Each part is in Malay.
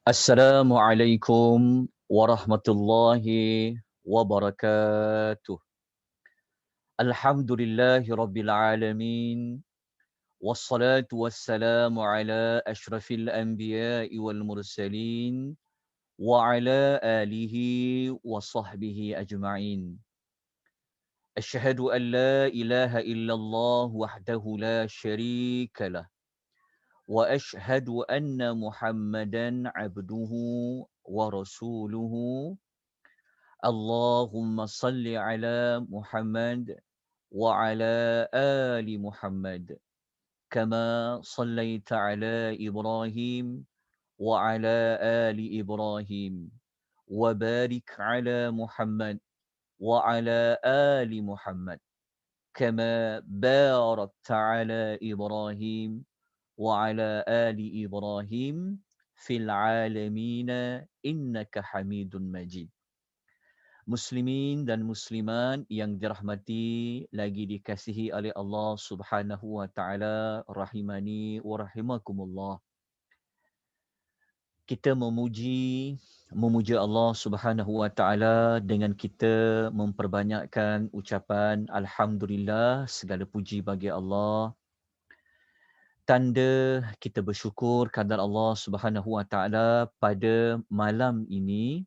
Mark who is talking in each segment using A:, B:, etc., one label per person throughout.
A: Assalamualaikum warahmatullahi wabarakatuh. Alhamdulillahi rabbil alamin. Wassalatu wassalamu ala ashrafil anbiya'i wal mursalin wa ala alihi wa sahbihi ajma'in. Asyhadu an la ilaha illallah wahdahu la syarika lah wa asyhadu anna Muhammadan abduhu wa rasuluhu. Allahumma salli ala Muhammad wa ala ali Muhammad kama sallaita ala Ibrahim wa ala ali Ibrahim wa barik ala Muhammad wa ala ali Muhammad kama barakta ala Ibrahim wa ala ali Ibrahim fil alamin innaka Hamidun Majid. Muslimin dan muslimat yang dirahmati lagi dikasihi oleh Allah Subhanahu wa taala, rahimani wa rahimakumullah. Kita memuja Allah Subhanahu wa taala dengan kita memperbanyakkan ucapan alhamdulillah, segala puji bagi Allah. Tanda kita bersyukur kadar Allah Subhanahu wa taala pada malam ini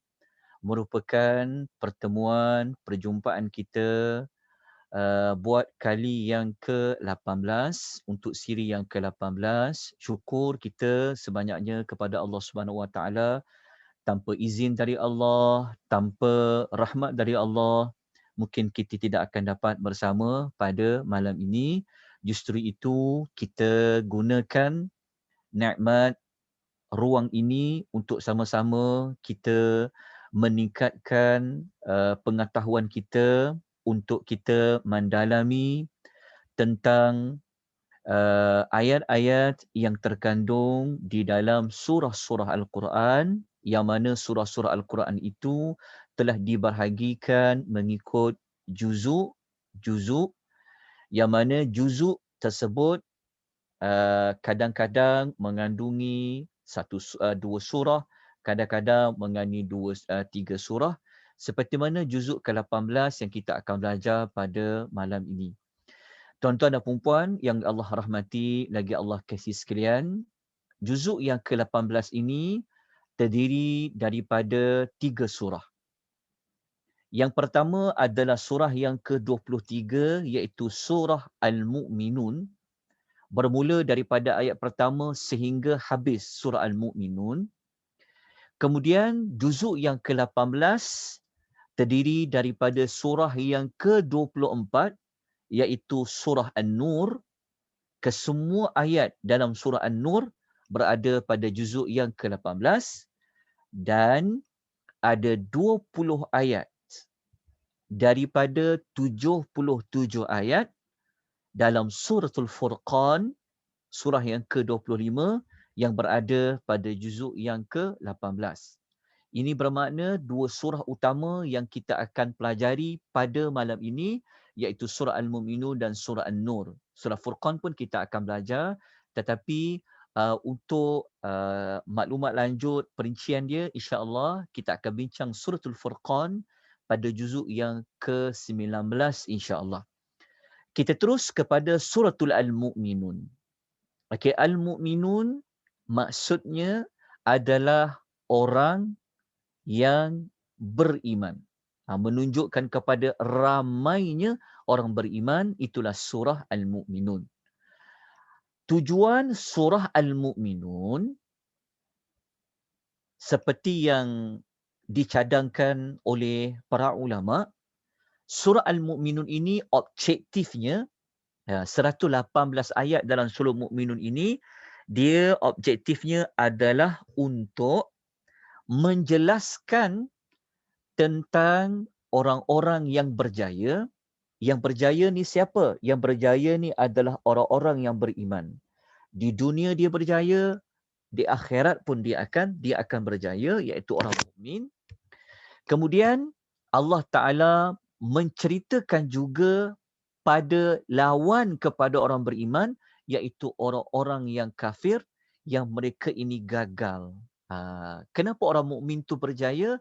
A: merupakan perjumpaan kita buat kali yang ke-18 untuk siri yang ke-18. Syukur kita sebanyaknya kepada Allah Subhanahu Wa Taala. Tanpa izin dari Allah, tanpa rahmat dari Allah, mungkin kita tidak akan dapat bersama pada malam ini. Justru itu kita gunakan nikmat ruang ini untuk sama-sama kita meningkatkan pengetahuan kita untuk kita mendalami tentang ayat-ayat yang terkandung di dalam surah-surah Al-Quran, yang mana surah-surah Al-Quran itu telah dibahagikan mengikut juzuk, yang mana juzuk tersebut kadang-kadang mengandungi dua surah, kadang-kadang mengandungi tiga surah, seperti mana juzuk ke-18 yang kita akan belajar pada malam ini. Tuan-tuan dan puan-puan yang Allah rahmati, lagi Allah kasih sekalian, juzuk yang ke-18 ini terdiri daripada tiga surah. Yang pertama adalah surah yang ke-23, iaitu surah Al-Mu'minun, bermula daripada ayat pertama sehingga habis surah Al-Mu'minun. Kemudian juzuk yang ke-18 terdiri daripada surah yang ke-24, iaitu surah An-Nur. Kesemua ayat dalam surah An-Nur berada pada juzuk yang ke-18 dan ada 20 ayat daripada 77 ayat dalam suratul Furqan, surah yang ke-25 yang berada pada juzuk yang ke-18. Ini bermakna dua surah utama yang kita akan pelajari pada malam ini, iaitu surah Al-Mu'minun dan surah An-Nur. Surah Furqan pun kita akan belajar, tetapi untuk maklumat lanjut, perincian dia, insya-Allah kita akan bincang suratul Furqan pada juzuk yang ke-19 insya-Allah. Kita terus kepada suratul Al-Mu'minun. Okey, Al-Mu'minun maksudnya adalah orang yang beriman. Menunjukkan kepada ramainya orang beriman, itulah surah Al-Mu'minun. Tujuan surah Al-Mu'minun seperti yang dicadangkan oleh para ulama, surah Al-Mu'minun ini objektifnya 118 ayat dalam surah Mu'minun ini, dia objektifnya adalah untuk menjelaskan tentang orang-orang yang berjaya. Yang berjaya ni siapa? Yang berjaya ni adalah orang-orang yang beriman. Di dunia dia berjaya, di akhirat pun dia akan berjaya, iaitu orang mukmin. Kemudian Allah Ta'ala menceritakan juga pada lawan kepada orang beriman, iaitu orang-orang yang kafir, yang mereka ini gagal. Kenapa orang mukmin tu berjaya?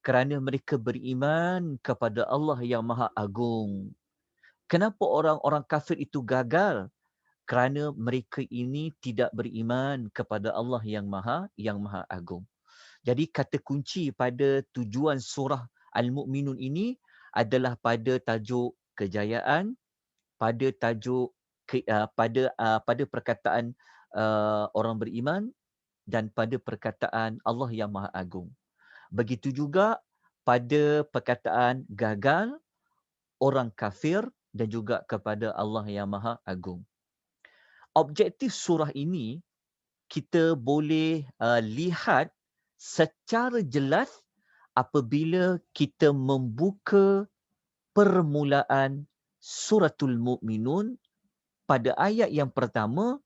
A: Kerana mereka beriman kepada Allah yang Maha Agung. Kenapa orang-orang kafir itu gagal? Kerana mereka ini tidak beriman kepada Allah yang Maha Agung. Jadi kata kunci pada tujuan surah Al-Mu'minun ini adalah pada tajuk kejayaan, pada tajuk pada perkataan orang beriman dan pada perkataan Allah yang Maha Agung. Begitu juga pada perkataan gagal, orang kafir dan juga kepada Allah yang Maha Agung. Objektif surah ini kita boleh lihat secara jelas apabila kita membuka permulaan suratul Mu'minun pada ayat yang pertama.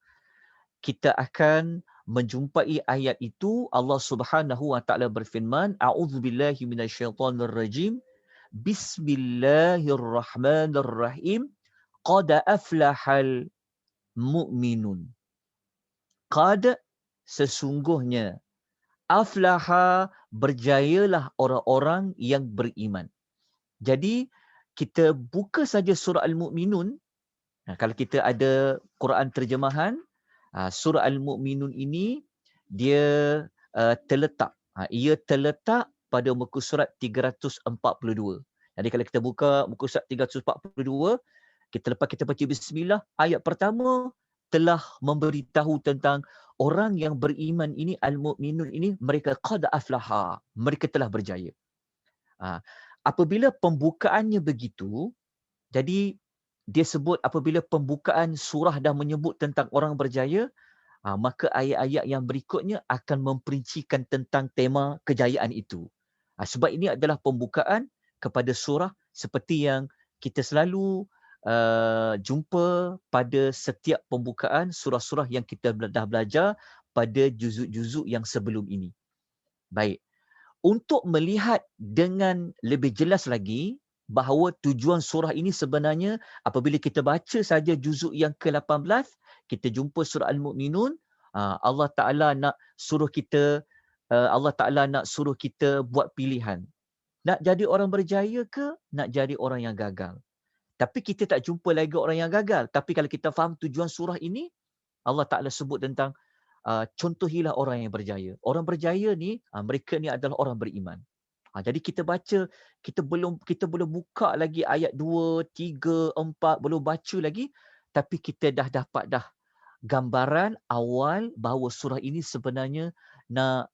A: Kita akan menjumpai ayat itu Allah Subhanahu wa taala berfirman, a'udzubillahi minasyaitonir rajim, bismillahirrahmanirrahim, qad aflahal mu'minun. Qad, sesungguhnya, aflaha, berjayalah orang-orang yang beriman. Jadi kita buka saja surah Al-Mu'minun. Kalau kita ada Quran terjemahan, surah Al-Mu'minun ini dia terletak. Ia terletak pada muka surat 342. Jadi kalau kita buka muka surat 342, lepas kita baca bismillah, ayat pertama telah memberitahu tentang orang yang beriman ini, Al-Mu'minun ini, mereka qad aflaha, mereka telah berjaya. Apabila pembukaannya begitu, jadi dia sebut apabila pembukaan surah dah menyebut tentang orang berjaya, maka ayat-ayat yang berikutnya akan memperincikan tentang tema kejayaan itu. Sebab ini adalah pembukaan kepada surah seperti yang kita selalu jumpa pada setiap pembukaan surah-surah yang kita dah belajar pada juzuk-juzuk yang sebelum ini. Baik. Untuk melihat dengan lebih jelas lagi bahawa tujuan surah ini sebenarnya apabila kita baca saja juzuk yang ke-18, kita jumpa surah Al-Mu'minun, Allah Ta'ala nak suruh kita buat pilihan. Nak jadi orang berjaya ke nak jadi orang yang gagal? Tapi kita tak jumpa lagi orang yang gagal. Tapi kalau kita faham tujuan surah ini, Allah Ta'ala sebut tentang contohilah orang yang berjaya. Orang berjaya ni, mereka ni adalah orang beriman. Jadi kita baca, kita belum buka lagi ayat 2, 3, 4, belum baca lagi, tapi kita dah dapat gambaran awal bahawa surah ini sebenarnya nak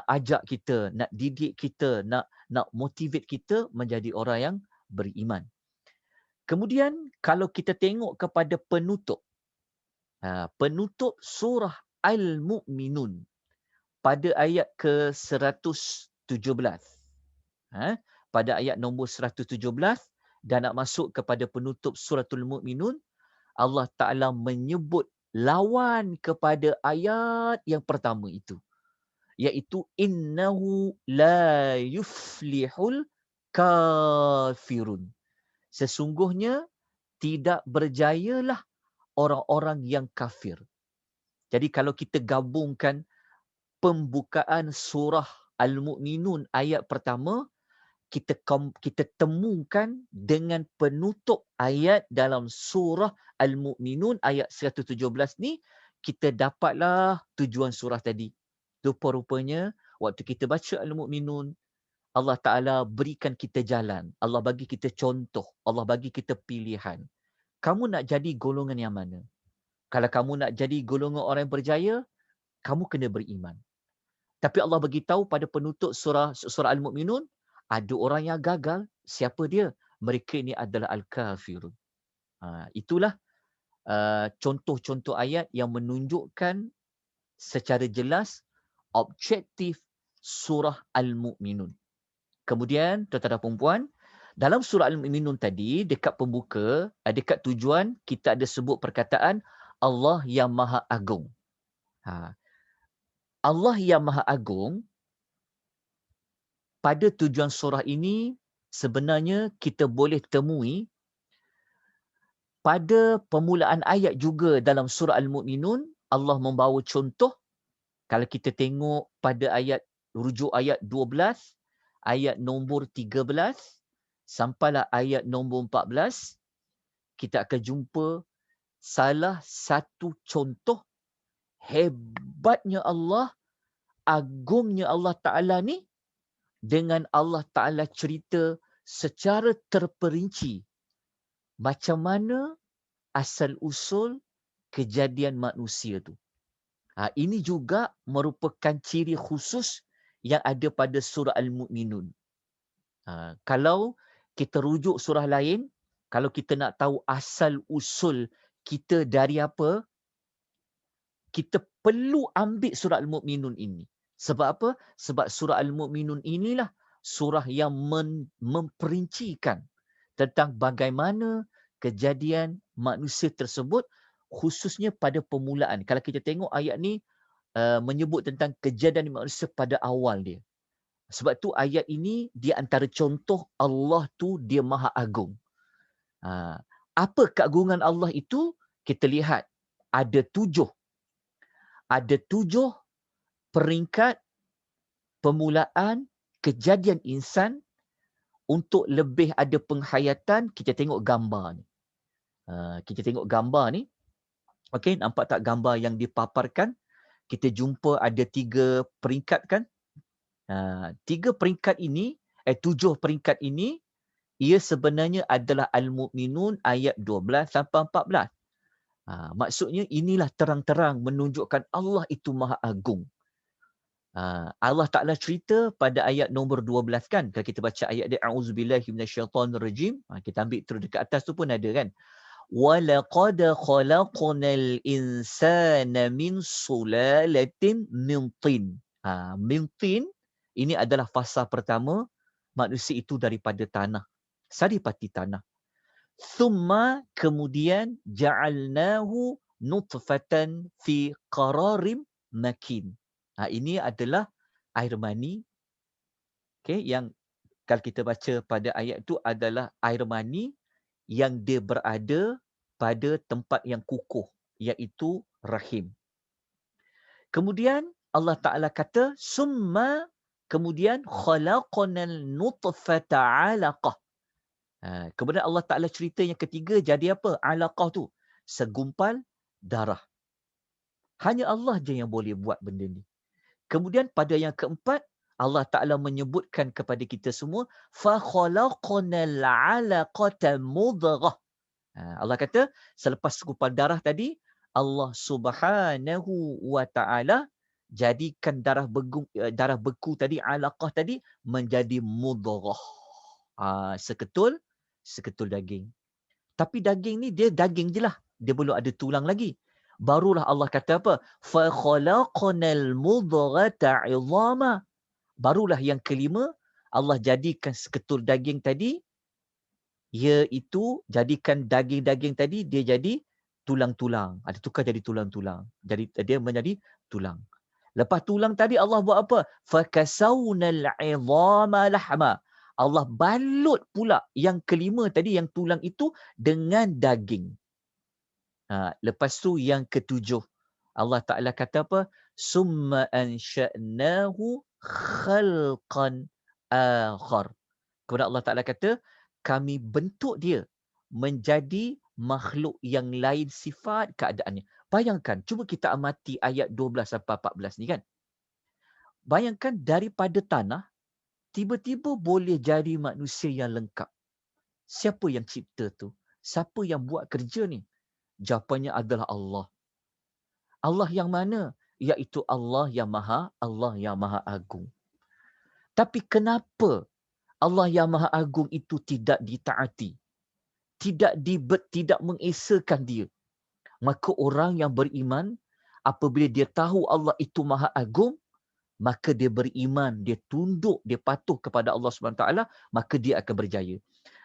A: ajak kita, nak didik kita, nak motivate kita menjadi orang yang beriman. Kemudian kalau kita tengok kepada penutup surah Al-Mu'minun pada ayat ke-117. Pada ayat nombor 117 dan nak masuk kepada penutup suratul Mu'minun, Allah Ta'ala menyebut lawan kepada ayat yang pertama itu, iaitu innahu la yuflihul kafirun. Sesungguhnya tidak berjayalah orang-orang yang kafir. Jadi kalau kita gabungkan pembukaan surah Al-Mu'minun ayat pertama, kita temukan dengan penutup ayat dalam surah Al-Mu'minun ayat 117 ni, kita dapatlah tujuan surah tadi. Rupa-rupanya waktu kita baca Al-Mu'minun, Allah Ta'ala berikan kita jalan. Allah bagi kita contoh. Allah bagi kita pilihan. Kamu nak jadi golongan yang mana? Kalau kamu nak jadi golongan orang yang berjaya, kamu kena beriman. Tapi Allah bagi tahu pada penutup surah Al-Mu'minun, ada orang yang gagal. Siapa dia? Mereka ini adalah Al-Kafirun. Itulah contoh-contoh ayat yang menunjukkan secara jelas objektif surah Al-Mu'minun. Kemudian, tuan-tuan dan puan-puan, dalam surah Al-Mu'minun tadi, dekat pembuka, dekat tujuan, kita ada sebut perkataan Allah yang Maha Agung. Allah yang Maha Agung, pada tujuan surah ini, sebenarnya kita boleh temui pada permulaan ayat juga dalam surah Al-Mu'minun, Allah membawa contoh Kalau kita tengok pada rujuk ayat 12, ayat nombor 13, sampailah ayat nombor 14, kita akan jumpa salah satu contoh hebatnya Allah, agungnya Allah Ta'ala ni, dengan Allah Ta'ala cerita secara terperinci macam mana asal-usul kejadian manusia tu. Ini juga merupakan ciri khusus yang ada pada surah Al-Mu'minun. Kalau kita rujuk surah lain, kalau kita nak tahu asal-usul kita dari apa, kita perlu ambil surah Al-Mu'minun ini. Sebab apa? Sebab surah Al-Mu'minun inilah surah yang memperincikan tentang bagaimana kejadian manusia tersebut, khususnya pada permulaan. Kalau kita tengok ayat ni, menyebut tentang kejadian manusia pada awal dia. Sebab tu ayat ini di antara contoh Allah tu dia Maha Agung. Apa keagungan Allah itu? Kita lihat ada 7 peringkat permulaan kejadian insan. Untuk lebih ada penghayatan, kita tengok gambar ni. Kita tengok gambar ni. Okey, nampak tak gambar yang dipaparkan? Kita jumpa ada 3 peringkat kan? 3 peringkat ini, 7 peringkat ini, ia sebenarnya adalah Al-Mu'minun ayat 12 sampai 14. Maksudnya inilah terang-terang menunjukkan Allah itu Maha Agung. Allah Ta'ala cerita pada ayat nombor 12 kan. Kalau kita baca ayat dia, A'udzubillahi minasyaitonirrajim. Kita ambil terus dekat atas tu pun ada kan. وَلَقَدْ خَلَقْنَا الْإِنسَانَ مِنْ سُلَالَةٍ مِنْ طِينٍ. Min tin, ini adalah fasa pertama, manusia itu daripada tanah. Saripati tanah. Thumma, kemudian, ja'alnahu nutfatan fi qararim makin. Ini adalah air mani. Okay, yang kalau kita baca pada ayat itu adalah air mani yang dia berada pada tempat yang kukuh, iaitu rahim. Kemudian Allah Ta'ala kata, summa, kemudian khalaqnal nutfata alaqah. Kemudian Allah Ta'ala cerita yang ketiga, jadi apa? Alaqah tu, segumpal darah. Hanya Allah je yang boleh buat benda ni. Kemudian pada yang keempat, Allah Ta'ala menyebutkan kepada kita semua, فَخَلَقْنَا الْعَلَقَةَ مُضْغَةً. Allah kata, selepas segumpal darah tadi, Allah Subhanahu wa Ta'ala jadikan darah beku tadi, alaqah tadi, menjadi mudghah. Seketul daging. Tapi daging ni dia daging je lah. Dia belum ada tulang lagi. Barulah Allah kata apa? فَخَلَقْنَا الْمُضْغَةَ عِظَامًا. Barulah yang kelima, Allah jadikan seketul daging tadi, iaitu jadikan daging-daging tadi, dia jadi tulang-tulang. Ada tukar jadi tulang-tulang. Jadi dia menjadi tulang. Lepas tulang tadi Allah buat apa? فَكَسَوْنَا الْعِظَامَ لَحْمًا. Allah balut pula yang kelima tadi, yang tulang itu, dengan daging. Lepas tu yang ketujuh, Allah Ta'ala kata apa? Summa ansha'nahu khalqan akhar. Kemudian Allah Ta'ala kata, kami bentuk dia menjadi makhluk yang lain sifat keadaannya. Bayangkan, cuba kita amati ayat 12 sampai 14 ni kan. Bayangkan daripada tanah, tiba-tiba boleh jadi manusia yang lengkap. Siapa yang cipta tu? Siapa yang buat kerja ni? Jawapannya adalah Allah. Allah yang mana? Iaitu Allah yang Maha Agung. Tapi kenapa Allah yang Maha Agung itu tidak ditaati? Tidak mengesakan dia. Maka orang yang beriman, apabila dia tahu Allah itu Maha Agung, maka dia beriman, dia tunduk, dia patuh kepada Allah SWT, maka dia akan berjaya.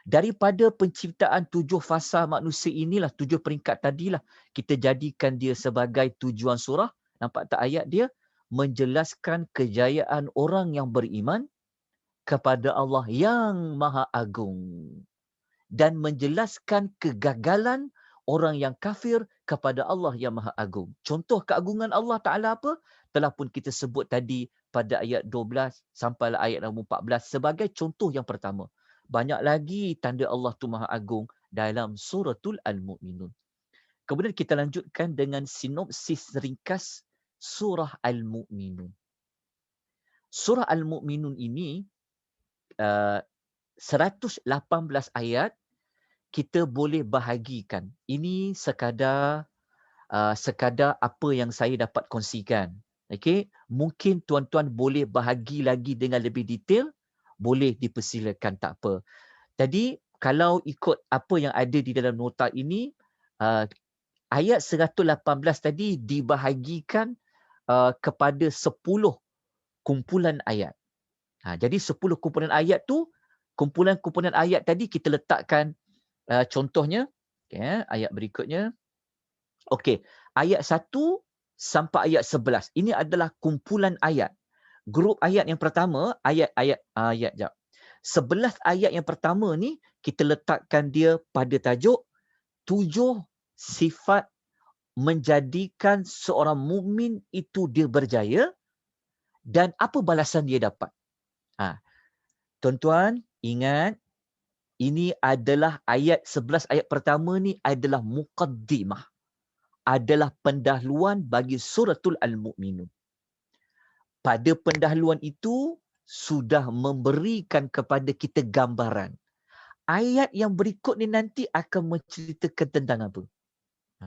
A: Daripada penciptaan 7 fasa manusia inilah, 7 peringkat tadilah, kita jadikan dia sebagai tujuan surah. Nampak tak ayat dia? Menjelaskan kejayaan orang yang beriman kepada Allah yang Maha Agung. Dan menjelaskan kegagalan orang yang kafir kepada Allah yang Maha Agung. Contoh keagungan Allah Ta'ala apa? telah pun kita sebut tadi pada ayat 12 sampai ayat nombor 14 sebagai contoh yang pertama. Banyak lagi tanda Allah tu Maha Agung dalam suratul Al-Mu'minun. Kemudian kita lanjutkan dengan sinopsis ringkas surah Al-Mu'minun. Surah Al-Mu'minun ini 118 ayat kita boleh bahagikan. Ini sekadar apa yang saya dapat kongsikan. Okey, mungkin tuan-tuan boleh bahagi lagi dengan lebih detail, boleh dipersilakan, tak apa. Jadi kalau ikut apa yang ada di dalam nota ini, uh, ayat 118 tadi dibahagikan kepada 10 kumpulan ayat. Jadi 10 kumpulan ayat tu, kumpulan-kumpulan ayat tadi kita letakkan contohnya, ayat berikutnya. Okey, ayat 1 sampai ayat 11. Ini adalah kumpulan ayat. Grup ayat yang pertama, ayat 11 ayat yang pertama ni kita letakkan dia pada tajuk 7 sifat menjadikan seorang mukmin itu dia berjaya dan apa balasan dia dapat. Tuan-tuan ingat, ini adalah ayat 11 ayat pertama ni adalah muqaddimah. Adalah pendahuluan bagi suratul Al-Mu'minun. Pada pendahuluan itu sudah memberikan kepada kita gambaran. Ayat yang berikut ni nanti akan menceritakan tentang apa.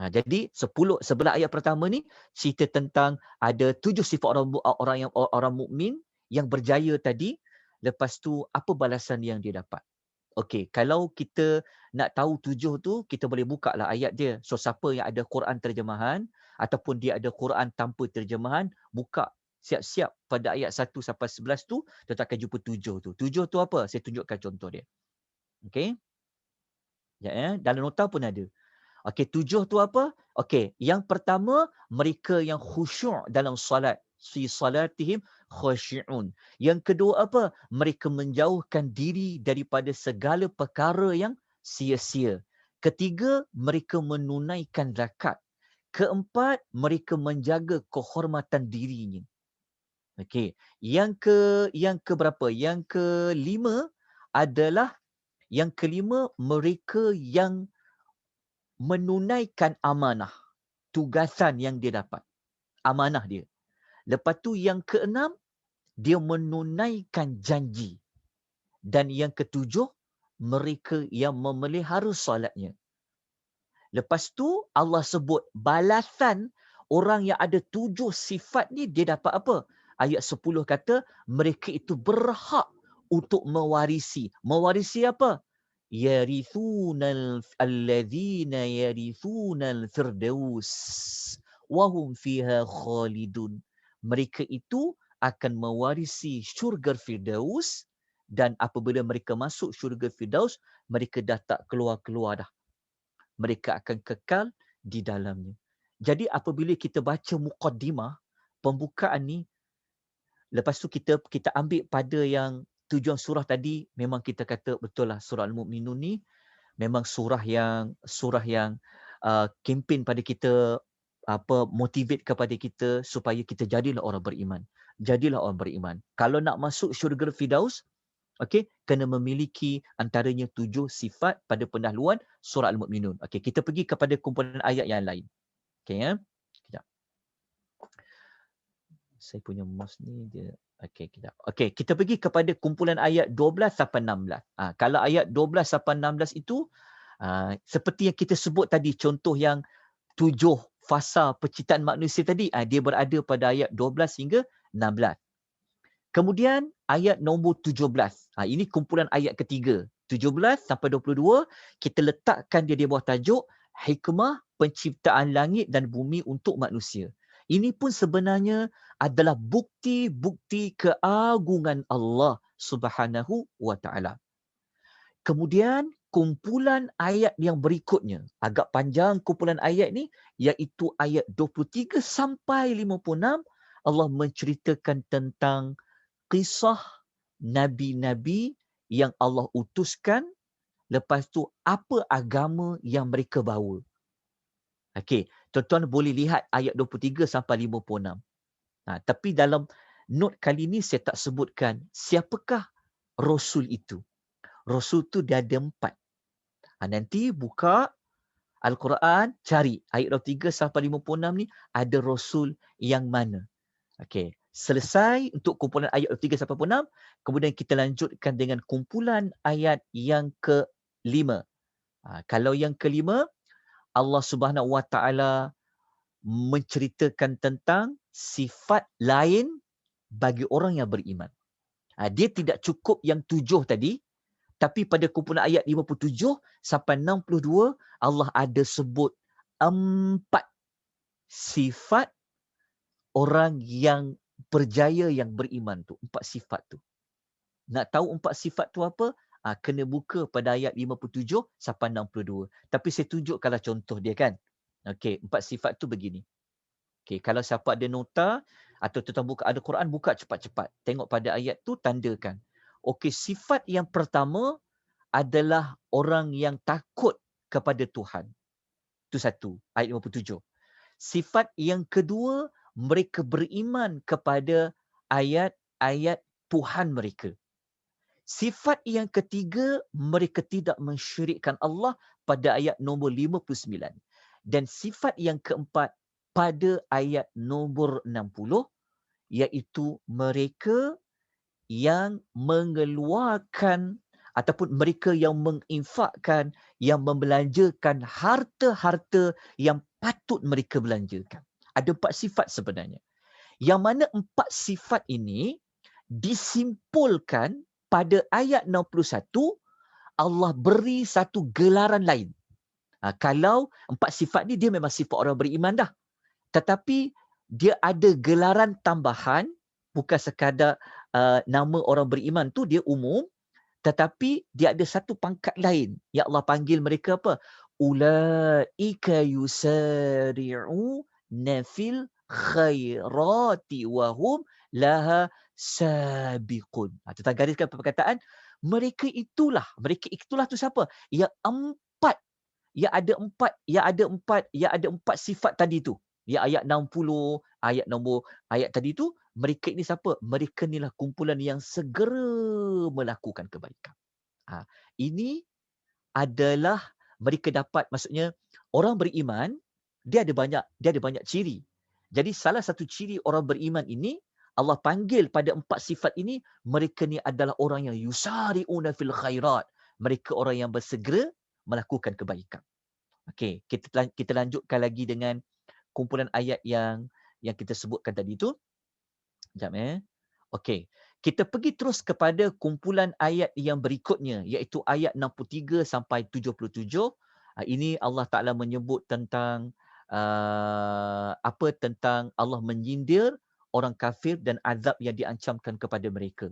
A: Jadi 11 ayat pertama ni cerita tentang ada 7 sifat orang mukmin yang berjaya tadi. Lepas tu apa balasan yang dia dapat. Okey, kalau kita nak tahu 7 tu, kita boleh buka lah ayat dia. So siapa yang ada Quran terjemahan ataupun dia ada Quran tanpa terjemahan, buka siap-siap pada ayat 1 sampai 11 tu, kita akan jumpa 7 tu. 7 tu apa? Saya tunjukkan contoh dia. Okey. Dalam nota pun ada. Okey, 7 tu apa? Okey, yang pertama, mereka yang khusyuk dalam solat. Fi salatihim khusyi'un. Yang kedua apa? Mereka menjauhkan diri daripada segala perkara yang sia-sia. Ketiga, mereka menunaikan zakat. Keempat, mereka menjaga kehormatan dirinya. Okey, yang ke berapa? Yang kelima adalah mereka yang menunaikan amanah, tugasan yang dia dapat. Amanah dia. Lepas tu yang keenam, dia menunaikan janji. Dan yang ketujuh, mereka yang memelihara solatnya. Lepas tu Allah sebut balasan orang yang ada 7 sifat ni dia dapat apa? Ayat 10 kata mereka itu berhak untuk mewarisi. Mewarisi apa? Yarithunal alladzina yarithunal firdaus wahum fiha khalidun. Mereka itu akan mewarisi syurga Firdaus dan apabila mereka masuk syurga Firdaus, mereka dah tak keluar-keluar dah. Mereka akan kekal di dalamnya. Jadi apabila kita baca muqaddimah, pembukaan ni, lepas tu kita ambil pada yang tujuan surah tadi, memang kita kata betul lah surah Al-Mu'minun ni memang surah yang kempen pada kita, motivate kepada kita supaya kita jadilah orang beriman. Jadilah orang beriman. Kalau nak masuk syurga Firdaus, okey, kena memiliki antaranya 7 sifat pada pendahuluan surah Al-Mu'minun. Okey, kita pergi kepada kumpulan ayat yang lain. Okey ya. Kejap. Saya punya mouse ni dia. Okey, kejap. Okey, kita pergi kepada kumpulan ayat 12 sampai 16. Kalau ayat 12 sampai 16 itu seperti yang kita sebut tadi, contoh yang 7 fasa penciptaan manusia tadi, dia berada pada ayat 12 hingga 16. Kemudian ayat nombor 17. Ini kumpulan ayat ketiga. 17 sampai 22, kita letakkan dia di bawah tajuk hikmah penciptaan langit dan bumi untuk manusia. Ini pun sebenarnya adalah bukti-bukti keagungan Allah Subhanahu wa taala. Kemudian kumpulan ayat yang berikutnya, agak panjang kumpulan ayat ni, iaitu ayat 23 sampai 56, Allah menceritakan tentang kisah nabi-nabi yang Allah utuskan, lepas tu apa agama yang mereka bawa. Okey, tuan-tuan boleh lihat ayat 23 sampai 56. Tapi dalam note kali ini saya tak sebutkan siapakah Rasul itu. Rasul tu dia ada 4. Nanti buka Al-Quran, cari ayat 23 sampai 56 ni ada Rasul yang mana. Okey, selesai untuk kumpulan ayat 23 sampai 56, kemudian kita lanjutkan dengan kumpulan ayat yang ke-5. Kalau yang ke-5, Allah Subhanahu Wa Taala menceritakan tentang sifat lain bagi orang yang beriman. Dia tidak cukup yang 7 tadi, tapi pada kumpulan ayat 57 sampai 62, Allah ada sebut 4 sifat orang yang berjaya yang beriman tu. 4 sifat tu. Nak tahu 4 sifat tu apa? Kena buka pada ayat 57 sampai 62. Tapi saya tunjukkanlah contoh dia kan. Okey, 4 sifat tu begini. Okey, kalau siapa ada nota atau tuan buka ada Quran, buka cepat-cepat. Tengok pada ayat tu, tandakan. Okey, sifat yang pertama adalah orang yang takut kepada Tuhan. Itu satu, ayat 57. Sifat yang kedua, mereka beriman kepada ayat-ayat Tuhan mereka. Sifat yang ketiga, mereka tidak mensyirikkan Allah pada ayat nombor 59. Dan sifat yang keempat pada ayat nombor 60, iaitu mereka yang mengeluarkan ataupun mereka yang menginfakkan, yang membelanjakan harta-harta yang patut mereka belanjakan. Ada 4 sifat sebenarnya. Yang mana 4 sifat ini disimpulkan pada ayat 61, Allah beri satu gelaran lain. Kalau 4 sifat ni dia memang sifat orang beriman dah. Tetapi dia ada gelaran tambahan, bukan sekadar nama orang beriman tu dia umum, tetapi dia ada satu pangkat lain. Ya Allah panggil mereka apa? Ulaika yusari'u nafil khairati wahum laha sabiqun. Tentang gariskan perkataan, mereka itulah tu siapa? Yang empat, yang ada empat sifat tadi tu. Ya ayat 60, ayat tadi tu, mereka ini siapa? Mereka inilah kumpulan yang segera melakukan kebaikan. Ini adalah mereka dapat, maksudnya orang beriman dia ada banyak ciri. Jadi salah satu ciri orang beriman ini, Allah panggil pada 4 sifat ini, mereka ni adalah orang yang yusari'una fil khairat. Mereka orang yang bersegera melakukan kebaikan. Okey, kita lanjutkan lagi dengan kumpulan ayat yang kita sebutkan tadi tu. Sekejap Okey, kita pergi terus kepada kumpulan ayat yang berikutnya, iaitu ayat 63 sampai 77. Ini Allah Ta'ala menyebut tentang tentang Allah menyindir orang kafir dan azab yang diancamkan kepada mereka.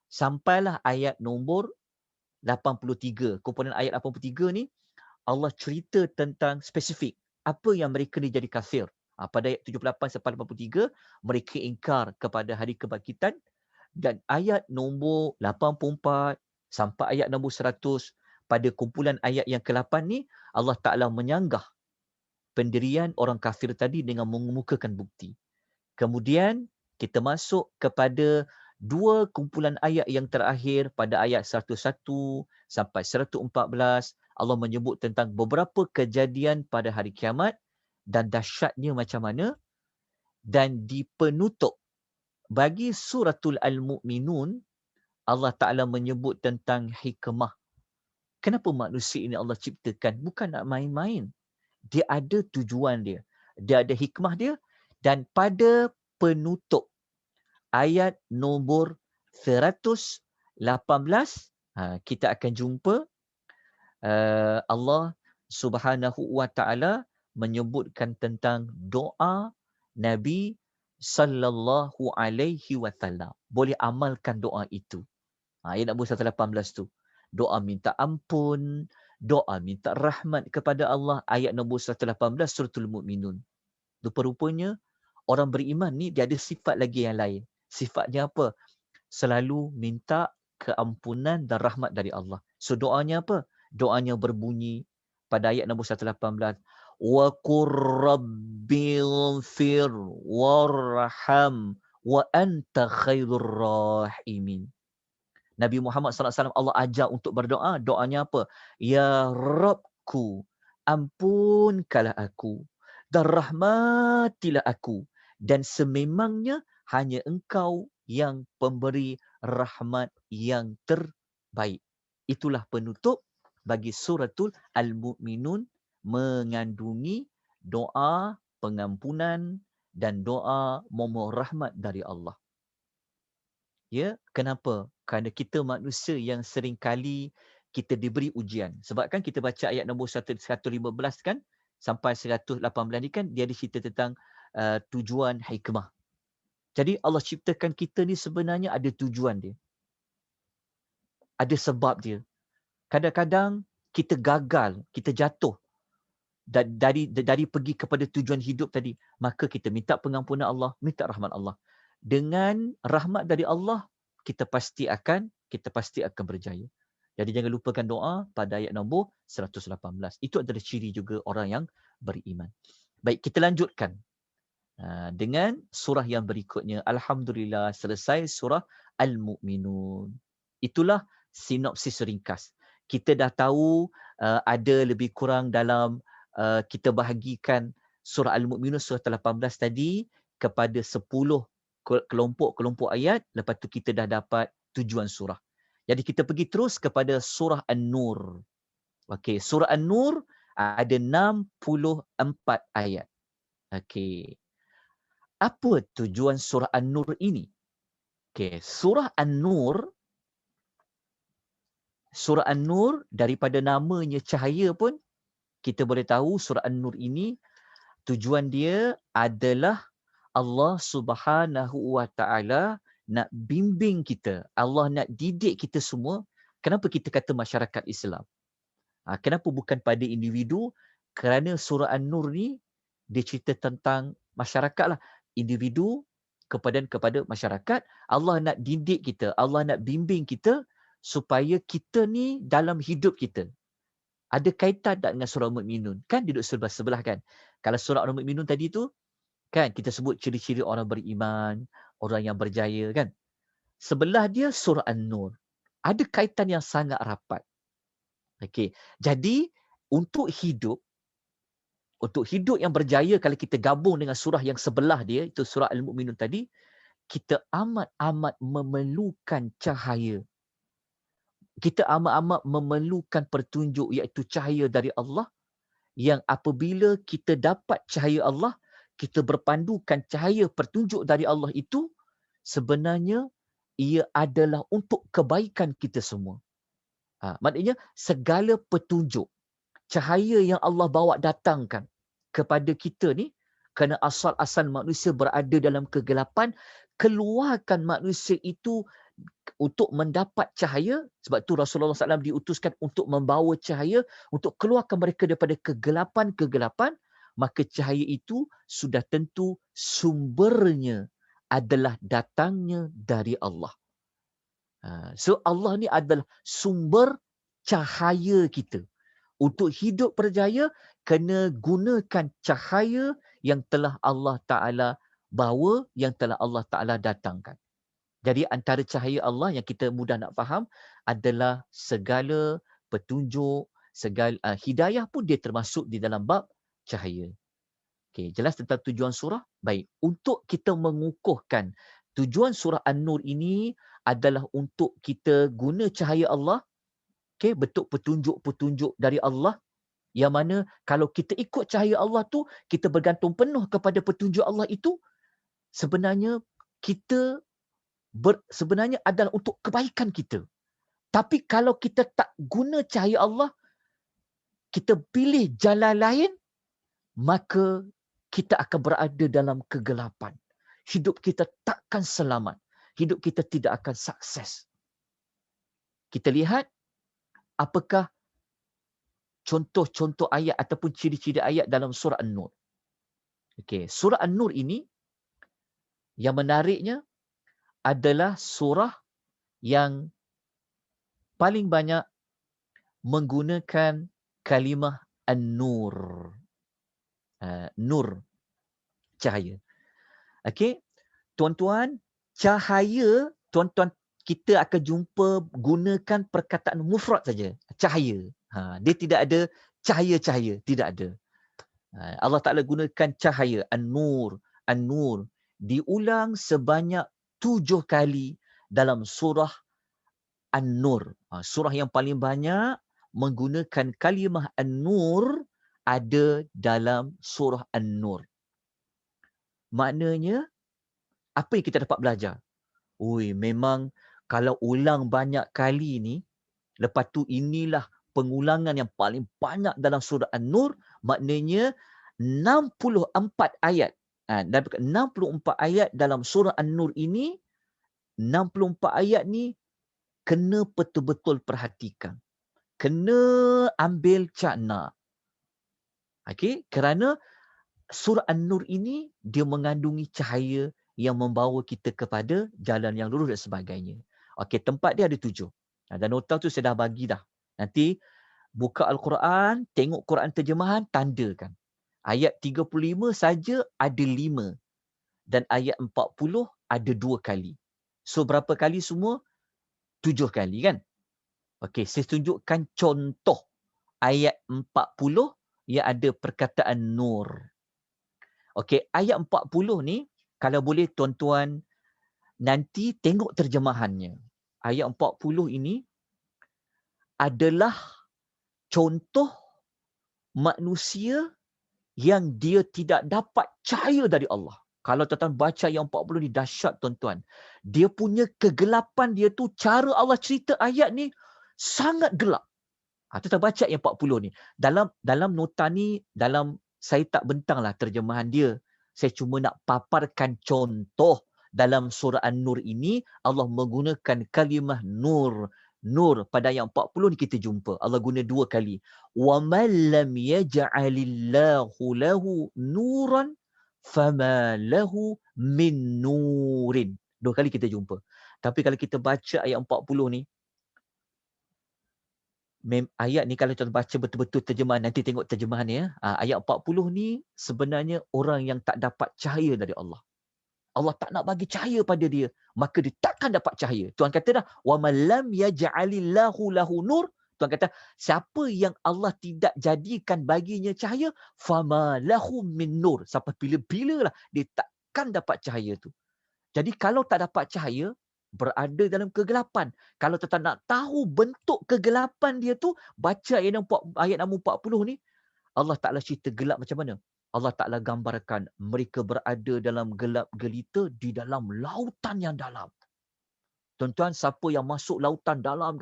A: Sampailah ayat nombor 83. Kumpulan ayat 83 ni, Allah cerita tentang spesifik apa yang mereka ni jadi kafir. Pada ayat 78 sampai 83, mereka ingkar kepada hari kebangkitan. Dan ayat nombor 84 sampai ayat nombor 100, pada kumpulan ayat yang ke-8 ni, Allah Ta'ala menyanggah pendirian orang kafir tadi dengan mengemukakan bukti. Kemudian kita masuk kepada 2 kumpulan ayat yang terakhir pada ayat 101 sampai 114. Allah menyebut tentang beberapa kejadian pada hari kiamat dan dahsyatnya macam mana. Dan di penutup bagi suratul Al-Mu'minun, Allah Ta'ala menyebut tentang hikmah. Kenapa manusia ini Allah ciptakan? Bukan nak main-main. Dia ada tujuan dia. Dia ada hikmah dia. Dan pada penutup ayat nombor 118, kita akan jumpa Allah Subhanahu Wa Ta'ala menyebutkan tentang doa Nabi sallallahu alaihi wasallam. Boleh amalkan doa itu. Ayat nombor 118 tu. Doa minta ampun, doa minta rahmat kepada Allah. Ayat nombor 118 suratul Mu'minun. Rupa-rupanya orang beriman ni dia ada sifat lagi yang lain. Sifatnya apa? Selalu minta keampunan dan rahmat dari Allah. So doanya apa? Doanya berbunyi pada ayat nombor 118. wa qur rabbighfir warham wa anta khairur rahimin. Nabi Muhammad SAW Allah ajar untuk berdoa. Doanya apa? Ya Rabbku, ampunkanlah aku dan rahmatilah aku. Dan sememangnya hanya Engkau yang pemberi rahmat yang terbaik. Itulah penutup bagi suratul Al-Mu'minun, mengandungi doa pengampunan dan doa memohon rahmat dari Allah. Ya, kenapa? Kerana kita manusia yang sering kali kita diberi ujian. Sebab kan kita baca ayat nombor 115 kan sampai 118 ni kan dia ada cerita tentang tujuan hikmah. Jadi Allah ciptakan kita ni sebenarnya ada tujuan dia. Ada sebab dia. Kadang-kadang kita gagal, kita jatuh dari pergi kepada tujuan hidup tadi, maka kita minta pengampunan Allah, minta rahmat Allah. Dengan rahmat dari Allah, kita pasti akan berjaya. Jadi jangan lupakan doa pada ayat nombor 118. Itu adalah ciri juga orang yang beriman. Baik, kita lanjutkan dengan surah yang berikutnya. Alhamdulillah, selesai surah Al-Mu'minun. Itulah sinopsis ringkas. Kita dah tahu ada lebih kurang dalam kita bahagikan surah Al-Mu'minun surah 18 tadi kepada 10 kelompok-kelompok ayat. Lepas tu kita dah dapat tujuan surah. Jadi kita pergi terus kepada surah An-Nur. Okey, surah An-Nur ada 64 ayat. Okey. Apa tujuan surah An-Nur ini? Okey, surah An-Nur daripada namanya cahaya pun kita boleh tahu surah An-Nur ini tujuan dia adalah Allah Subhanahu wa taala nak bimbing kita. Allah nak didik kita semua. Kenapa kita kata masyarakat Islam? Kenapa bukan pada individu? Kerana surah An-Nur ni dia cerita tentang masyarakat lah. Individu kepada masyarakat. Allah nak didik kita. Allah nak bimbing kita supaya kita ni dalam hidup kita. Ada kaitan tak dengan surah Al-Mu'minun? Kan duduk sebelah-sebelah kan? Kalau surah Al-Mu'minun tadi tu, kan kita sebut ciri-ciri orang beriman, orang yang berjaya kan? Sebelah dia surah An-Nur. Ada kaitan yang sangat rapat. Okey. Jadi untuk hidup yang berjaya, kalau kita gabung dengan surah yang sebelah dia, itu surah Al-Mu'minun tadi, kita amat-amat memerlukan cahaya. Kita amat-amat memerlukan petunjuk, iaitu cahaya dari Allah, yang apabila kita dapat cahaya Allah, kita berpandukan cahaya petunjuk dari Allah itu, sebenarnya ia adalah untuk kebaikan kita semua. Maknanya segala petunjuk, cahaya yang Allah bawa datangkan kepada kita ni, kerana asal-asal manusia berada dalam kegelapan, keluarkan manusia itu untuk mendapat cahaya. Sebab tu Rasulullah SAW diutuskan untuk membawa cahaya, untuk keluarkan mereka daripada kegelapan-kegelapan. Maka cahaya itu sudah tentu sumbernya adalah datangnya dari Allah. So Allah ni adalah sumber cahaya kita. Untuk hidup berjaya, kena gunakan cahaya yang telah Allah Ta'ala bawa, yang telah Allah Ta'ala datangkan. Jadi antara cahaya Allah yang kita mudah nak faham adalah segala petunjuk, segala hidayah pun dia termasuk di dalam bab cahaya. Okey, jelas tentang tujuan surah? Baik, untuk kita mengukuhkan tujuan surah An-Nur ini adalah untuk kita guna cahaya Allah, okey, bentuk petunjuk-petunjuk dari Allah, yang mana kalau kita ikut cahaya Allah tu, kita bergantung penuh kepada petunjuk Allah itu, sebenarnya kita sebenarnya adalah untuk kebaikan kita. Tapi kalau kita tak guna cahaya Allah, kita pilih jalan lain, maka kita akan berada dalam kegelapan. Hidup kita takkan selamat. Hidup kita tidak akan sukses. Kita lihat apakah contoh-contoh ayat ataupun ciri-ciri ayat dalam surah An-Nur. Okey, surah An-Nur ini yang menariknya adalah surah yang paling banyak menggunakan kalimah An-Nur. Nur, cahaya. Okey, tuan-tuan, cahaya, tuan-tuan kita akan jumpa gunakan perkataan mufrad saja, cahaya. Dia tidak ada cahaya-cahaya, tidak ada. Allah Ta'ala gunakan cahaya, an-nur, an-nur. Diulang sebanyak 7 kali dalam surah An-Nur. Surah yang paling banyak menggunakan kalimah An-Nur ada dalam surah An-Nur. Maknanya, apa yang kita dapat belajar? Memang kalau ulang banyak kali ni, lepas tu inilah pengulangan yang paling banyak dalam surah An-Nur, maknanya 64 ayat. Dan 64 ayat dalam surah An-Nur ini, 64 ayat ni kena betul-betul perhatikan. Kena ambil cakna. Okey, kerana surah An-Nur ini dia mengandungi cahaya yang membawa kita kepada jalan yang lurus dan sebagainya. Okey, tempat dia ada 7. Dan nota tu saya dah bagi dah. Nanti buka Al-Quran, tengok Quran terjemahan, tandakan. Ayat 35 saja ada 5 dan ayat 40 ada 2 kali. So berapa kali semua? 7 kali kan? Okey, saya tunjukkan contoh ayat 40 yang ada perkataan nur. Okey, ayat 40 ni kalau boleh tuan-tuan nanti tengok terjemahannya. Ayat 40 ini adalah contoh manusia yang dia tidak dapat cahaya dari Allah. Kalau tuan-tuan baca yang 40 ni dahsyat tuan-tuan. Dia punya kegelapan dia tu, cara Allah cerita ayat ni sangat gelap. Tuan-tuan baca yang 40 ni. Dalam nota ni, saya tak bentanglah terjemahan dia. Saya cuma nak paparkan contoh. Dalam surah An-Nur ini, Allah menggunakan kalimah nur. Nur pada ayat 40 ni kita jumpa. Allah guna 2 kali. وَمَنْ لَمْ يَجْعَلِ اللَّهُ لَهُ نُورًا فَمَا لَهُ مِنْ نُورٍ. 2 kali kita jumpa. Tapi kalau kita baca ayat 40 ni, ayat ni kalau kita baca betul-betul terjemahan, nanti tengok terjemahan ni ya. Ayat 40 ni sebenarnya orang yang tak dapat cahaya dari Allah. Allah tak nak bagi cahaya pada dia, maka dia takkan dapat cahaya. Tuhan kata dah, wa man lam yaj'alillahu lahu nur. Tuhan kata, siapa yang Allah tidak jadikan baginya cahaya, fama lahu min nur. Sampai bila-bila lah dia takkan dapat cahaya tu. Jadi kalau tak dapat cahaya, berada dalam kegelapan. Kalau tetap nak tahu bentuk kegelapan dia tu, baca ayat nombor 40 ni, Allah Ta'ala cerita gelap macam mana. Allah Ta'ala gambarkan mereka berada dalam gelap gelita di dalam lautan yang dalam. Tuan-tuan, siapa yang masuk lautan dalam,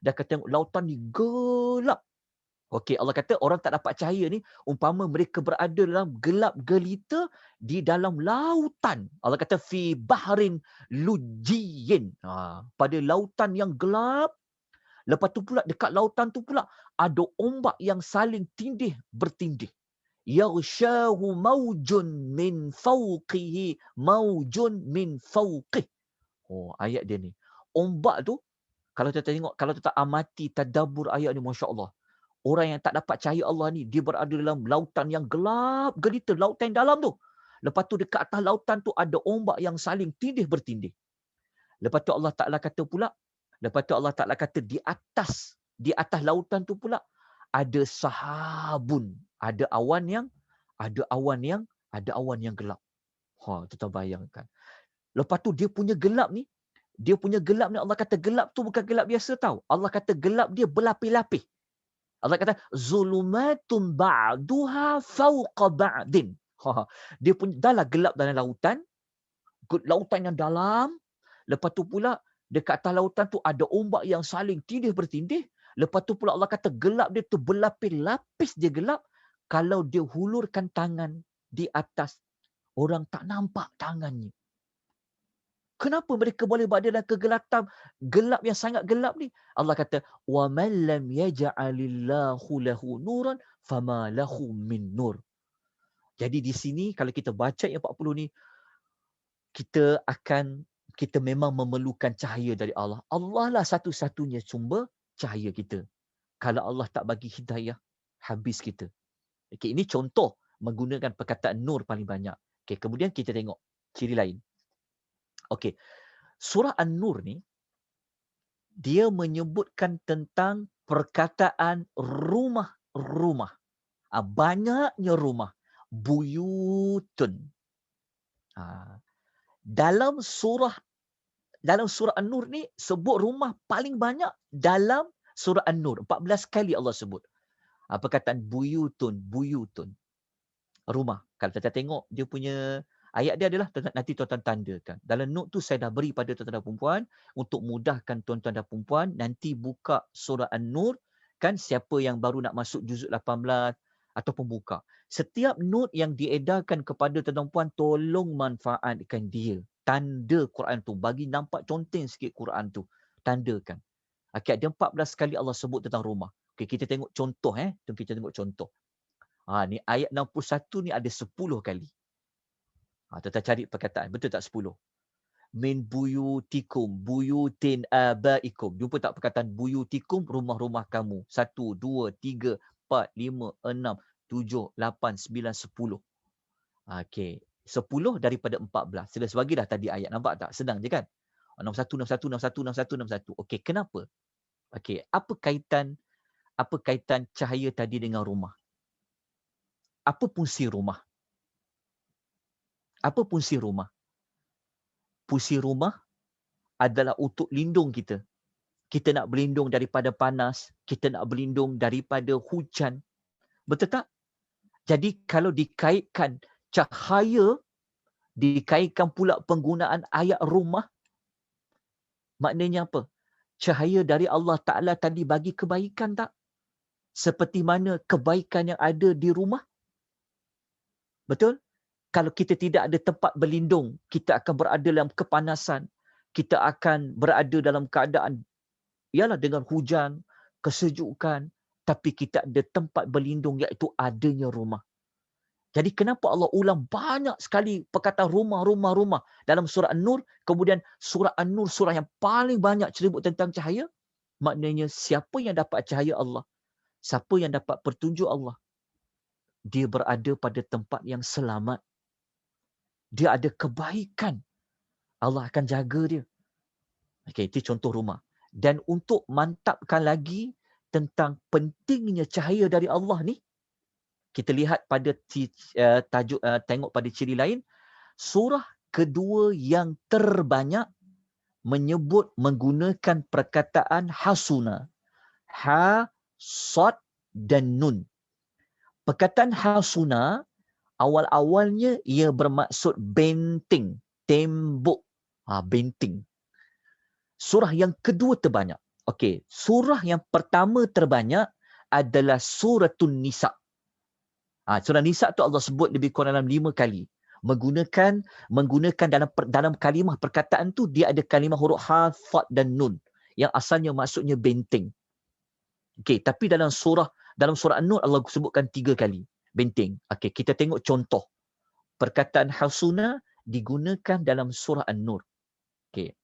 A: dia kata tengok lautan ni gelap. Okey, Allah kata orang tak dapat cahaya ni, umpama mereka berada dalam gelap gelita di dalam lautan. Allah kata fi bahrin lujjiyin. Pada lautan yang gelap. Lepas tu pula dekat lautan tu pula ada ombak yang saling tindih bertindih. Yaghshahu maujun min fawqihi maujun min fawqih. Ayat dia ni. Ombak tu kalau kita tengok, kalau kita amati tadabbur ayat ni, masya-Allah. Orang yang tak dapat cahaya Allah ni, dia berada dalam lautan yang gelap gelita, lautan yang dalam tu. Lepas tu dekat atas lautan tu ada ombak yang saling tindih bertindih. Lepas tu Allah Ta'ala kata pula, di atas lautan tu pula ada sahabun, ada awan yang gelap. Kita bayangkan. Lepas tu dia punya gelap ni Allah kata gelap tu bukan gelap biasa tau. Allah kata gelap dia berlapis-lapis. Allah kata zulumatun ba'duha fawqa ba'din. Dia punya dalam gelap dalam lautan yang dalam. Lepas tu pula dekat atas lautan tu ada ombak yang saling tindih bertindih. Lepas tu pula Allah kata gelap dia tu berlapis-lapis dia gelap. Kalau dia hulurkan tangan di atas, orang tak nampak tangannya. Kenapa mereka boleh berada dalam kegelapan, gelap yang sangat gelap ni? Allah kata, wa man lam yaj'alillahu lahu nuran fama lahu min nur. Jadi di sini kalau kita baca yang 40 ni, kita memang memerlukan cahaya dari Allah. Allah lah satu-satunya sumber cahaya kita. Kalau Allah tak bagi hidayah, habis kita. Okey, ini contoh menggunakan perkataan nur paling banyak. Okey, kemudian kita tengok ciri lain. Okey, surah An-Nur ni dia menyebutkan tentang perkataan rumah-rumah. Banyaknya rumah. Buyutun. Dalam surah An-Nur ni sebut rumah paling banyak dalam surah An-Nur. 14 kali Allah sebut. Perkataan buyutun. Rumah. Kalau kita tengok dia punya ayat dia adalah nanti tuan-tuan tandakan. Dalam note tu saya dah beri pada tuan-tuan dan puan untuk mudahkan tuan-tuan dan puan nanti buka surah An-Nur, kan siapa yang baru nak masuk juzuk 18 ataupun buka. Setiap note yang diedarkan kepada tuan-tuan dan puan, tolong manfaatkan dia. Tanda Quran tu, bagi nampak conteng sikit Quran tu. Tandakan. Okay, ada 14 kali Allah sebut tentang rumah. Okay, kita tengok contoh. Kita tengok contoh. Ni ayat 61 ni ada 10 kali. Tuan-tuan cari perkataan. Betul tak 10? Min buyutikum, buyutin abaikum. Jumpa tak perkataan buyutikum, rumah-rumah kamu. 1, 2, 3, 4, 5, 6, 7, 8, 9, 10. Okey. 10 daripada 14. Sudah sebagi dah tadi ayat. Nampak tak? Senang je kan? 61, 61, 61, 61, 61. Okey, kenapa? Okey, apa kaitan cahaya tadi dengan rumah? Apa fungsi rumah? Apa fungsi rumah? Fungsi rumah adalah untuk lindung kita. Kita nak berlindung daripada panas, kita nak berlindung daripada hujan. Betul tak? Jadi kalau dikaitkan cahaya, dikaitkan pula penggunaan ayat rumah, maknanya apa? Cahaya dari Allah Ta'ala tadi bagi kebaikan tak? Seperti mana kebaikan yang ada di rumah? Betul? Kalau kita tidak ada tempat berlindung, kita akan berada dalam kepanasan. Kita akan berada dalam keadaan ialah dengan hujan, kesejukan, tapi kita ada tempat berlindung iaitu adanya rumah. Jadi kenapa Allah ulang banyak sekali perkataan rumah dalam surah An-Nur, kemudian surah An-Nur surah yang paling banyak cerita tentang cahaya? Maknanya siapa yang dapat cahaya Allah, siapa yang dapat petunjuk Allah, dia berada pada tempat yang selamat. Dia ada kebaikan. Allah akan jaga dia. Okey, itu contoh rumah. Dan untuk mantapkan lagi tentang pentingnya cahaya dari Allah ni, kita lihat pada tajuk, tengok pada ciri lain, surah kedua yang terbanyak menyebut menggunakan perkataan hasuna. Ha, sad dan nun. Perkataan hasuna awal-awalnya ia bermaksud benteng, tembok. Benteng. Surah yang kedua terbanyak. Okey, surah yang pertama terbanyak adalah Suratun Nisa. Surah Nisa tu Allah sebut lebih kurang dalam 5 kali. Menggunakan dalam kalimah perkataan tu dia ada kalimah huruf ha, sad dan nun yang asalnya maksudnya benteng. Okey, tapi dalam surah An-Nur Allah sebutkan 3 kali benteng. Okey, kita tengok contoh. Perkataan hasuna digunakan dalam surah An-Nur. Okey.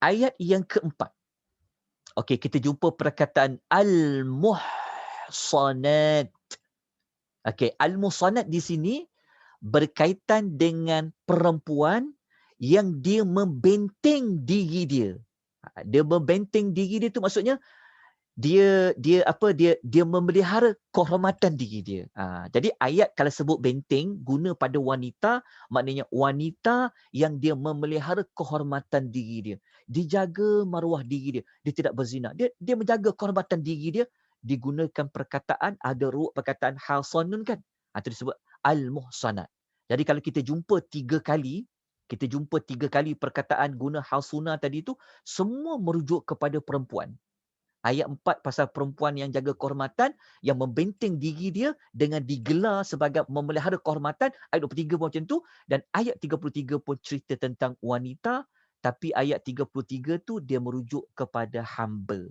A: Ayat yang keempat. Okey, kita jumpa perkataan al-muhsanat. Okey, al-muhsanat di sini berkaitan dengan perempuan yang dia membenteng diri dia. Dia membenteng diri dia tu maksudnya dia memelihara kehormatan diri dia. Jadi ayat kalau sebut benteng guna pada wanita, maknanya wanita yang dia memelihara kehormatan diri dia. Dijaga maruah diri dia. Dia tidak berzina. Dia menjaga kehormatan diri dia. Digunakan perkataan, ada perkataan hasanun kan. Itu disebut al-muhsanat. Jadi kalau kita jumpa 3 kali, perkataan guna hasuna tadi tu, semua merujuk kepada perempuan. Ayat 4 pasal perempuan yang jaga kehormatan, yang membenteng diri dia dengan digelar sebagai memelihara kehormatan. Ayat 23 pun macam tu. Dan ayat 33 pun cerita tentang wanita. Tapi ayat 33 tu dia merujuk kepada hamba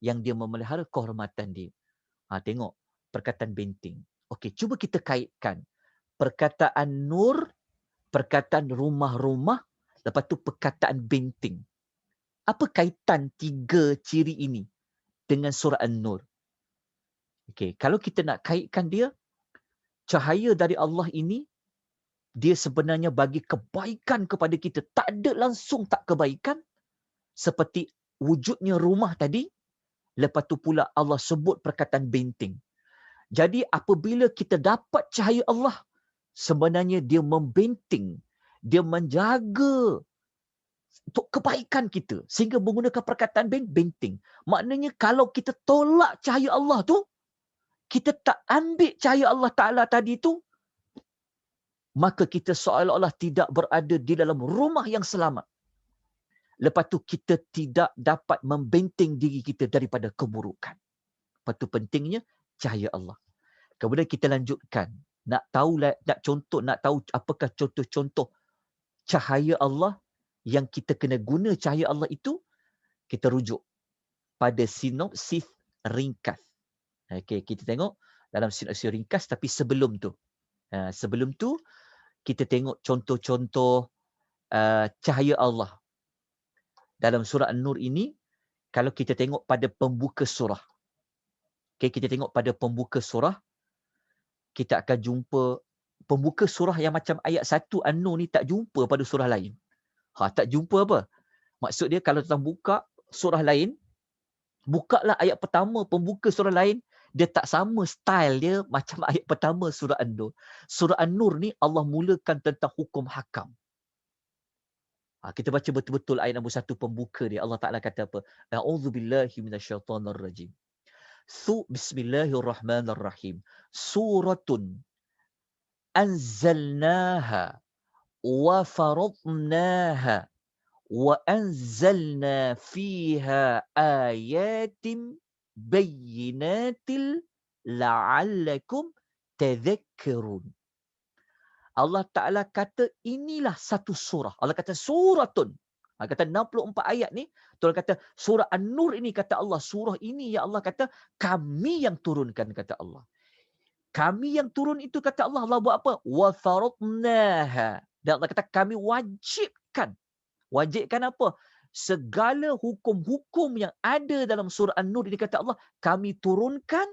A: yang dia memelihara kehormatan dia. Tengok perkataan benteng. Okey, cuba kita kaitkan perkataan nur, perkataan rumah-rumah, lepas tu perkataan benteng. Apa kaitan 3 ciri ini dengan surah An-Nur? Okey, kalau kita nak kaitkan dia, cahaya dari Allah ini, dia sebenarnya bagi kebaikan kepada kita. Tak ada langsung tak kebaikan. Seperti wujudnya rumah tadi, lepas tu pula Allah sebut perkataan benteng. Jadi apabila kita dapat cahaya Allah, sebenarnya dia membenteng, dia menjaga untuk kebaikan kita. Sehingga menggunakan perkataan benteng. Maknanya kalau kita tolak cahaya Allah tu, kita tak ambil cahaya Allah Ta'ala tadi tu, maka kita seolah-olah tidak berada di dalam rumah yang selamat. Lepas tu kita tidak dapat membenteng diri kita daripada keburukan. Lepas tu pentingnya cahaya Allah. Kemudian kita lanjutkan. Nak tahu apakah contoh-contoh cahaya Allah yang kita kena guna cahaya Allah itu, kita rujuk pada sinopsis ringkas. Okey, kita tengok dalam sinopsis ringkas, tapi sebelum tu kita tengok contoh-contoh cahaya Allah. Dalam surah An-Nur ini, kalau kita tengok pada pembuka surah. Okay, kita tengok pada pembuka surah, kita akan jumpa pembuka surah yang macam ayat 1 An-Nur ni tak jumpa pada surah lain. Tak jumpa apa? Maksud dia kalau tuan buka surah lain, bukalah ayat pertama pembuka surah lain, dia tak sama style dia macam ayat pertama surah An-Nur. Surah An-Nur ni Allah mulakan tentang hukum hakam. Kita baca betul-betul ayat nombor 1 pembuka dia. Allah Ta'ala kata apa? A'udzubillahi minasyaitanirrajim. Bismillahirrahmanirrahim. Suratun anzalnaha wa faradnaha wa anzalna fiha ayatim bayyinatil la'allakum tadhakkarun. Allah Ta'ala kata inilah satu surah. Allah kata suratun. Allah kata 64 ayat ni, Tuhan kata surah An-Nur ini, kata Allah, surah ini ya Allah kata kami yang turunkan, kata Allah. Kami yang turun itu, kata Allah, Allah buat apa? Wa faradnaha. Dan Allah kata kami wajibkan. Wajibkan apa? Segala hukum-hukum yang ada dalam surah An-Nur ini, kata Allah, kami turunkan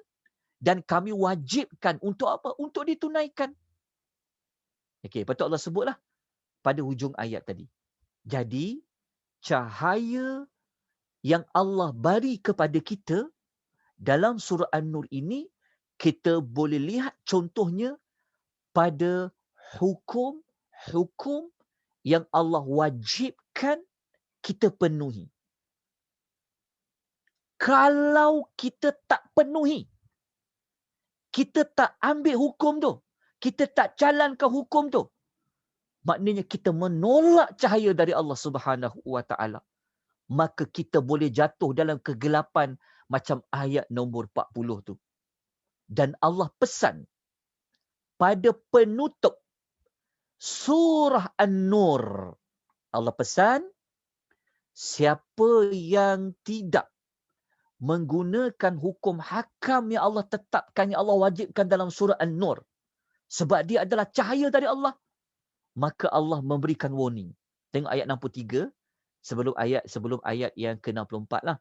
A: dan kami wajibkan untuk apa? Untuk ditunaikan. Okey, patut Allah sebutlah pada hujung ayat tadi. Jadi, cahaya yang Allah beri kepada kita dalam surah An-Nur ini, kita boleh lihat contohnya pada hukum-hukum yang Allah wajibkan kita penuhi. Kalau kita tak penuhi, kita tak ambil hukum tu, kita tak jalankan hukum tu, maknanya kita menolak cahaya dari Allah Subhanahu wa Ta'ala. Maka kita boleh jatuh dalam kegelapan macam ayat nombor 40 tu. Dan Allah pesan pada penutup surah An-Nur. Allah pesan, siapa yang tidak menggunakan hukum hakam yang Allah tetapkan, yang Allah wajibkan dalam surah An-Nur, sebab dia adalah cahaya dari Allah, maka Allah memberikan warning. Tengok ayat 63 sebelum ayat yang ke-64 lah.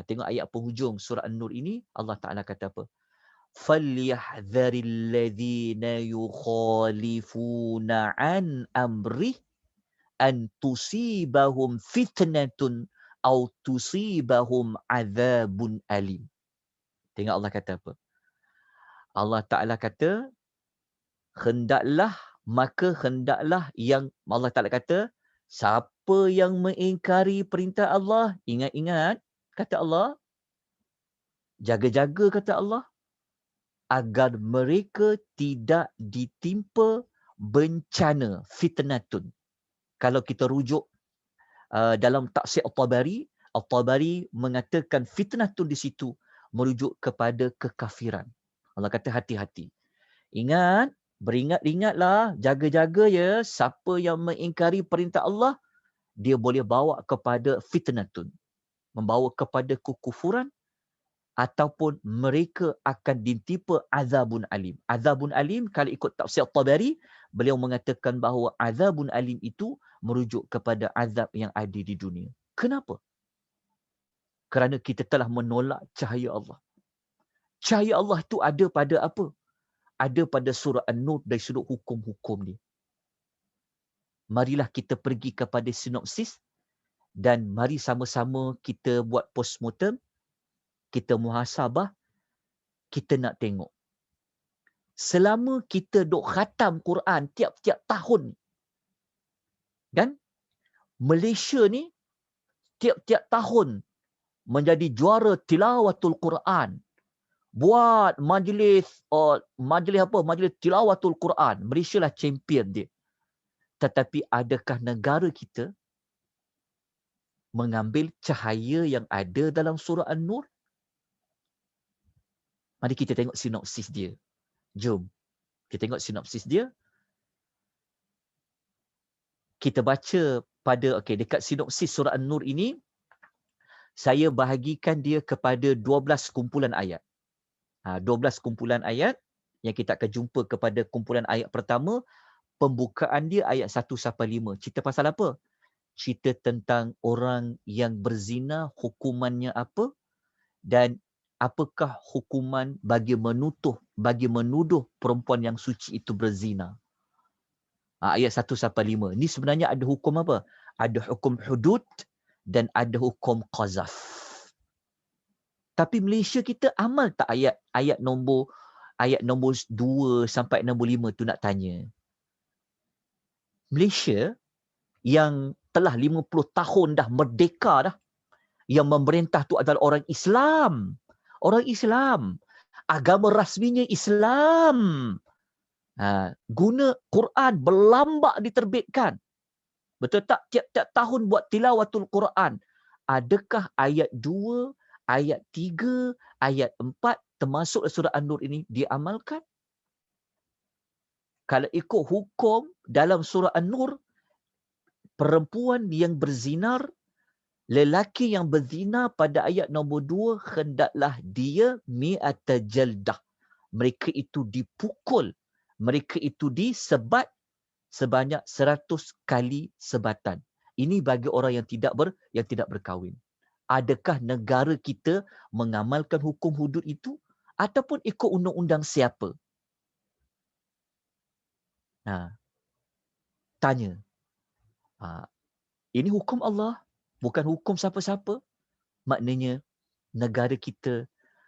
A: Tengok ayat penghujung surah An-Nur ini, Allah Ta'ala kata apa? Falyahdharil ladzina yukhalifuna an amrih an tusibahum fitnatun aw tusibahum adzabun alim. Tengok Allah kata apa? Allah Ta'ala kata, hendaklah yang Allah Ta'ala kata, siapa yang mengingkari perintah Allah, ingat-ingat, kata Allah, jaga-jaga, kata Allah, agar mereka tidak ditimpa bencana, fitnatun. Kalau kita rujuk dalam tafsir At-Tabari mengatakan fitnatun di situ merujuk kepada kekafiran. Allah kata hati-hati. Beringat-ingatlah, jaga-jaga ya, siapa yang mengingkari perintah Allah, dia boleh bawa kepada fitnatun, membawa kepada kekufuran, ataupun mereka akan ditimpa azabun alim. Azabun alim, kalau ikut tafsir Tabari, beliau mengatakan bahawa azabun alim itu merujuk kepada azab yang ada di dunia. Kenapa? Kerana kita telah menolak cahaya Allah. Cahaya Allah itu ada pada apa? Ada pada surah An-Nur dari sudut hukum-hukum dia. Marilah kita pergi kepada sinopsis dan mari sama-sama kita buat postmortem, kita muhasabah, kita nak tengok. Selama kita duk khatam Quran tiap-tiap tahun, kan? Malaysia ni tiap-tiap tahun menjadi juara tilawatul Quran. Buat majlis majlis tilawatul Quran. Malaysia lah champion dia. Tetapi adakah negara kita mengambil cahaya yang ada dalam surah An-Nur? Mari kita tengok sinopsis dia. Jom. Kita tengok sinopsis dia. Kita baca pada, dekat sinopsis surah An-Nur ini, saya bahagikan dia kepada 12 kumpulan ayat. 12 kumpulan ayat yang kita akan jumpa kepada kumpulan ayat pertama. Pembukaan dia ayat 1-5. Cerita pasal apa? Cerita tentang orang yang berzina, hukumannya apa? Dan apakah hukuman bagi menuduh perempuan yang suci itu berzina? Ayat 1-5. Ini sebenarnya ada hukum apa? Ada hukum hudud dan ada hukum qazaf. Tapi Malaysia kita amal tak ayat nombor 2 sampai nombor 5 tu nak tanya. Malaysia yang telah 50 tahun dah merdeka dah. Yang memerintah tu adalah orang Islam. Orang Islam. Agama rasminya Islam. Guna Quran berlambak diterbitkan. Betul tak? Tiap-tiap tahun buat tilawatul Quran. Adakah ayat 2, ayat 3, ayat 4 termasuk surah An-Nur ini diamalkan? Kalau ikut hukum dalam surah An-Nur, perempuan yang berzinar, lelaki yang berzina pada ayat nombor 2, hendaklah dia mi'ata jaldah. Mereka itu dipukul. Mereka itu disebat sebanyak 100 kali sebatan. Ini bagi orang yang tidak berkahwin. Adakah negara kita mengamalkan hukum hudud itu ataupun ikut undang-undang siapa? Tanya. Ini hukum Allah, bukan hukum siapa-siapa. Maknanya negara kita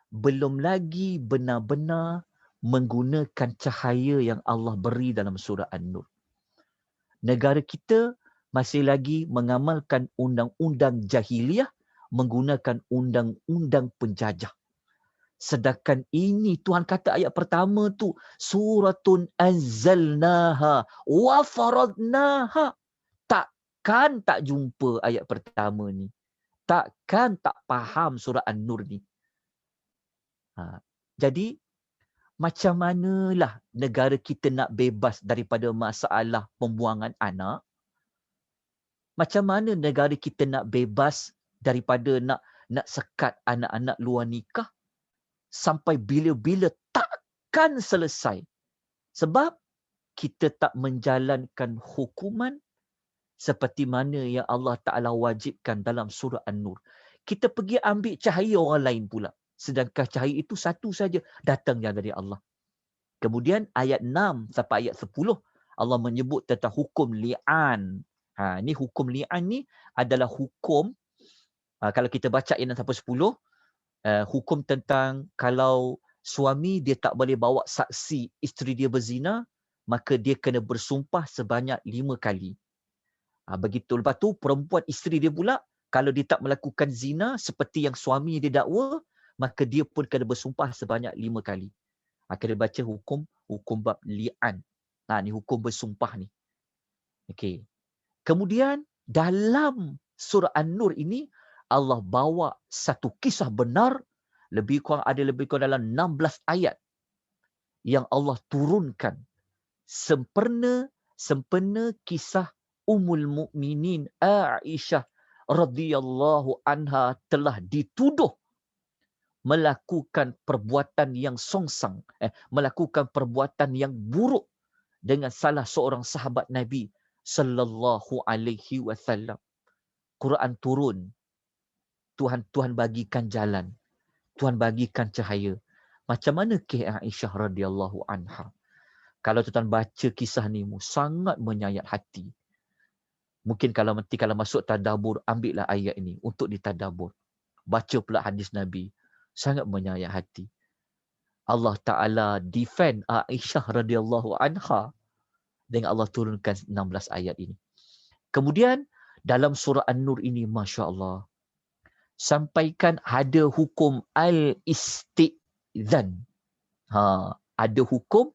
A: belum lagi benar-benar menggunakan cahaya yang Allah beri dalam surah An-Nur. Negara kita masih lagi mengamalkan undang-undang jahiliah, menggunakan undang-undang penjajah. Sedangkan ini Tuhan kata ayat pertama tu, suratun anzalnaha wa faradnaha. Takkan tak jumpa ayat pertama ni. Takkan tak faham surah An-Nur ni. Jadi, macam manalah negara kita nak bebas daripada masalah pembuangan anak? Macam mana negara kita nak bebas daripada nak sekat anak-anak luar nikah? Sampai bila-bila takkan selesai. Sebab kita tak menjalankan hukuman seperti mana yang Allah Ta'ala wajibkan dalam surah An-Nur. Kita pergi ambil cahaya orang lain pula. Sedangkan cahaya itu satu saja, datangnya dari Allah. Kemudian ayat 6 sampai ayat 10, Allah menyebut tentang hukum li'an. Ni hukum li'an ni adalah hukum, kalau kita baca ayat 6 sampai 10, hukum tentang kalau suami dia tak boleh bawa saksi isteri dia berzina, maka dia kena bersumpah sebanyak 5 kali. Begitu. Lepas tu perempuan isteri dia pula, kalau dia tak melakukan zina seperti yang suami dia dakwa, maka dia pun kena bersumpah sebanyak 5 kali. Kena baca hukum bab li'an. Ni hukum bersumpah ni. Okey. Kemudian dalam surah An-Nur ini Allah bawa satu kisah benar, lebih kurang dalam 16 ayat yang Allah turunkan sempurna kisah Ummul Mukminin Aisyah radhiyallahu anha telah dituduh melakukan perbuatan yang songsang, melakukan perbuatan yang buruk dengan salah seorang sahabat Nabi sallallahu alaihi wasallam. Quran turun. Tuhan bagikan jalan. Tuhan bagikan cahaya. Macam mana kisah Aisyah radhiyallahu anha? Kalau tuan baca kisah ni sangat menyayat hati. Mungkin kalau masuk tadabbur, ambillah ayat ini untuk ditadabbur. Baca pula hadis Nabi. Sangat menyayat hati. Allah Ta'ala defend Aisyah radhiyallahu anha dengan Allah turunkan 16 ayat ini. Kemudian dalam surah An-Nur ini, Masya Allah, sampaikan ada hukum al-istizan. Ada hukum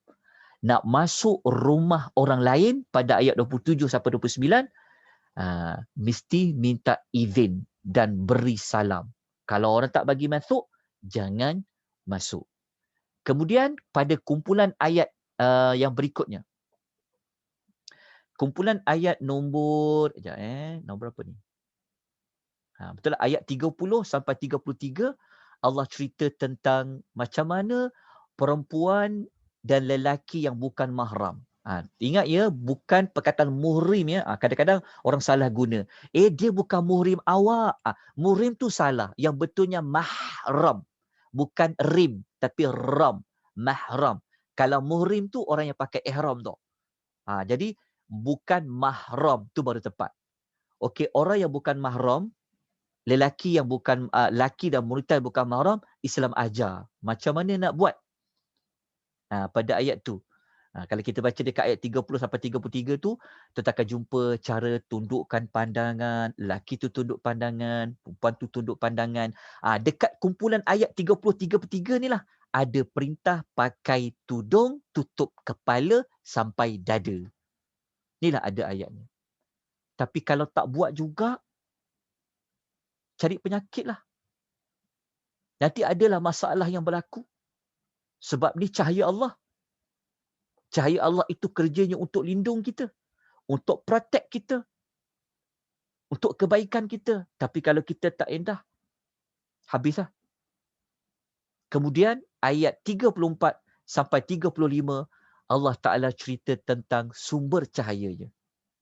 A: nak masuk rumah orang lain pada ayat 27 sampai 29, mesti minta izin dan beri salam. Kalau orang tak bagi masuk, jangan masuk. Kemudian pada kumpulan ayat yang berikutnya. Kumpulan ayat nombor berapa ni? Betul lah, ayat 30 sampai 33 Allah cerita tentang macam mana perempuan dan lelaki yang bukan mahram. Ingat ya, bukan perkataan muhrim ya. Kadang-kadang orang salah guna. Dia bukan muhrim awak. Muhrim tu salah. Yang betulnya mahram. Bukan rim, tapi ram. Mahram. Kalau muhrim tu orang yang pakai ihram tu. Jadi bukan mahram tu baru tepat. Okey, orang yang bukan mahram, lelaki yang bukan laki dan wanita bukan mahram, Islam ajar macam mana nak buat. Pada ayat tu. Kalau kita baca dekat ayat 30 sampai 33 tu, kita akan jumpa cara tundukkan pandangan, lelaki tu tunduk pandangan, perempuan tu tunduk pandangan. Dekat kumpulan ayat 30-33 ni lah, ada perintah pakai tudung, tutup kepala sampai dada. Inilah ada ayatnya. Tapi kalau tak buat juga, cari penyakit lah. Nanti adalah masalah yang berlaku. Sebab ni cahaya Allah. Cahaya Allah itu kerjanya untuk lindung kita. Untuk protect kita. Untuk kebaikan kita. Tapi kalau kita tak endah, habislah. Kemudian ayat 34 sampai 35, Allah Ta'ala cerita tentang sumber cahayanya.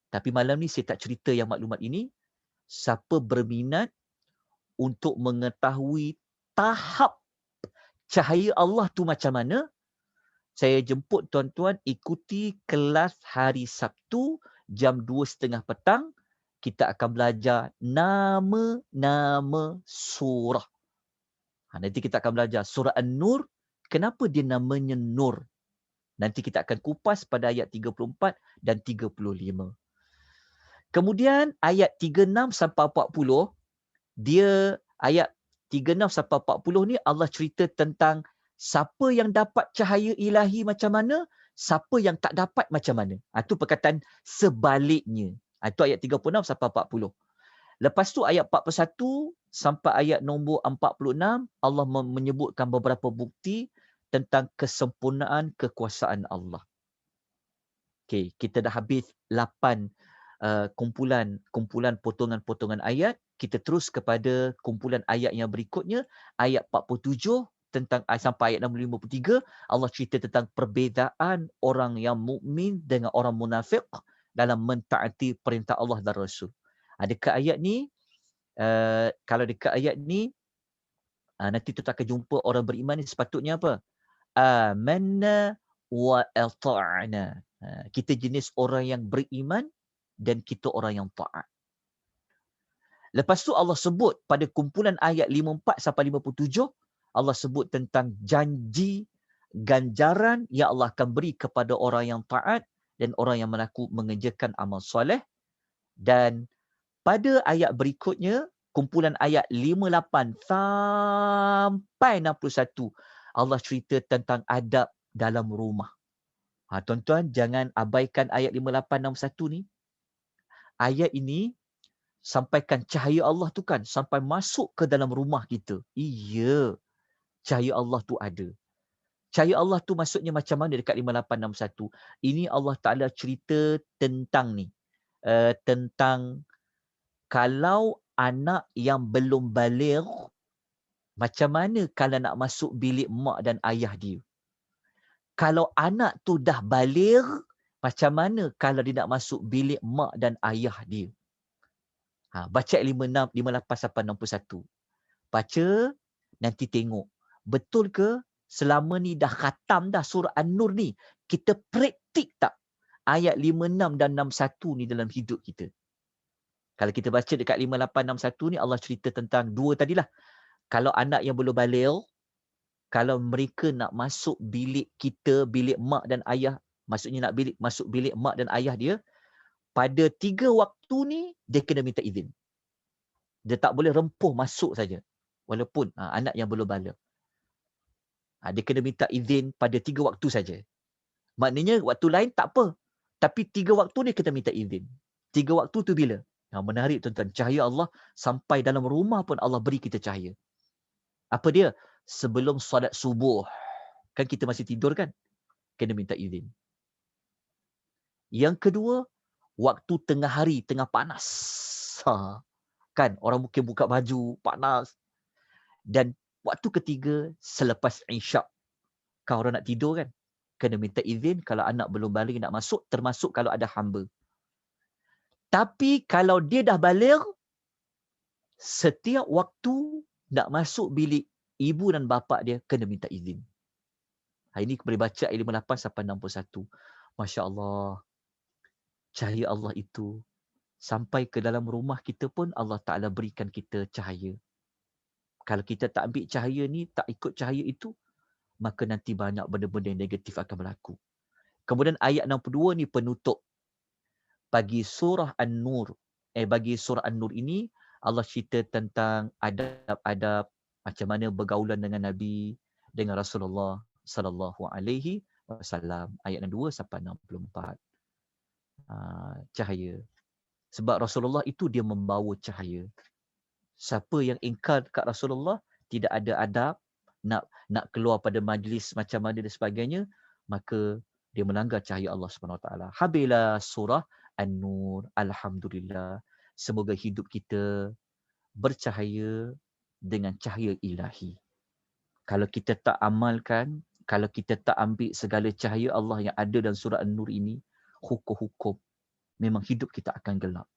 A: Tapi malam ni saya tak cerita yang maklumat ini. Siapa berminat untuk mengetahui tahap cahaya Allah tu macam mana, saya jemput tuan-tuan ikuti kelas hari Sabtu jam 2.30 petang. Kita akan belajar nama-nama surah. Nanti kita akan belajar surah An-Nur. Kenapa dia namanya Nur? Nanti kita akan kupas pada ayat 34 dan 35. Kemudian ayat 36 sampai 40, dia ayat 36 sampai 40 ni Allah cerita tentang siapa yang dapat cahaya ilahi macam mana, siapa yang tak dapat macam mana. Itu perkataan sebaliknya. Itu ayat 36 sampai 40. Lepas tu ayat 41 sampai ayat nombor 46, Allah menyebutkan beberapa bukti tentang kesempurnaan kekuasaan Allah. Okey, kita dah habis 8 kumpulan potongan-potongan ayat. Kita terus kepada kumpulan ayat yang berikutnya, ayat 47 tentang sampai ayat 53, Allah cerita tentang perbezaan orang yang mukmin dengan orang munafik dalam mentaati perintah Allah dan Rasul. Dekat ayat ni, kalau dekat ayat ni, nanti kita akan jumpa orang beriman ni sepatutnya apa? Amanna wa ata'na. Kita jenis orang yang beriman dan kita orang yang taat. Lepas tu Allah sebut pada kumpulan ayat 54 sampai 57, Allah sebut tentang janji ganjaran yang Allah akan beri kepada orang yang taat dan orang yang mengerjakan amal soleh. Dan pada ayat berikutnya, kumpulan ayat 58 sampai 61, Allah cerita tentang adab dalam rumah. Tuan-tuan, jangan abaikan ayat 58 61 ni. Ayat ini sampaikan cahaya Allah tu kan sampai masuk ke dalam rumah kita. Iya, cahaya Allah tu ada. Cahaya Allah tu maksudnya macam mana dekat 5861? Ini Allah Ta'ala cerita tentang ni. Tentang kalau anak yang belum baligh, macam mana kalau nak masuk bilik mak dan ayah dia? Kalau anak tu dah baligh, macam mana kalau dia nak masuk bilik mak dan ayah dia? Baca 56, 58 sampai 61. Baca, nanti tengok. Betul ke selama ni dah khatam dah surah An-Nur ni, kita praktik tak ayat 56 dan 61 ni dalam hidup kita? Kalau kita baca dekat 5861 ni, Allah cerita tentang dua tadilah. Kalau anak yang belum baligh, kalau mereka nak masuk bilik kita, bilik mak dan ayah, maksudnya nak masuk bilik mak dan ayah dia, pada 3 waktu ni, dia kena minta izin. Dia tak boleh rempuh masuk saja. Walaupun anak yang belum baligh. Dia kena minta izin pada 3 waktu saja. Maknanya waktu lain tak apa. Tapi 3 waktu ni kita minta izin. 3 waktu tu bila? Menarik tuan-tuan. Cahaya Allah sampai dalam rumah pun Allah beri kita cahaya. Apa dia? Sebelum solat subuh. Kan kita masih tidur kan? Kena minta izin. Yang kedua, waktu tengah hari, tengah panas. Kan? Orang mungkin buka baju, panas. Dan waktu ketiga, selepas isyak. Kan orang nak tidur kan? Kena minta izin kalau anak belum baligh nak masuk, termasuk kalau ada hamba. Tapi kalau dia dah baligh, setiap waktu nak masuk bilik ibu dan bapa dia kena minta izin. Hari ini boleh baca ayat 58 sampai 61. Masya Allah. Cahaya Allah itu sampai ke dalam rumah kita pun Allah Ta'ala berikan kita cahaya. Kalau kita tak ambil cahaya ni, tak ikut cahaya itu, maka nanti banyak benda-benda yang negatif akan berlaku. Kemudian ayat 62 ni penutup. Bagi surah An-Nur. Bagi surah An-Nur ini, Allah cerita tentang adab-adab macam mana bergaulan dengan Nabi, dengan Rasulullah sallallahu alaihi wasallam. Ayat 62 sampai 64. Cahaya. Sebab Rasulullah itu dia membawa cahaya. Siapa yang ingkar dekat Rasulullah, tidak ada adab, nak keluar pada majlis macam mana dan sebagainya, maka dia melanggar cahaya Allah SWT. Habislah surah An-Nur. Alhamdulillah. Semoga hidup kita bercahaya dengan cahaya ilahi. Kalau kita tak amalkan, kalau kita tak ambil segala cahaya Allah yang ada dalam surah An-Nur ini, hukum-hukum, memang hidup kita akan gelap.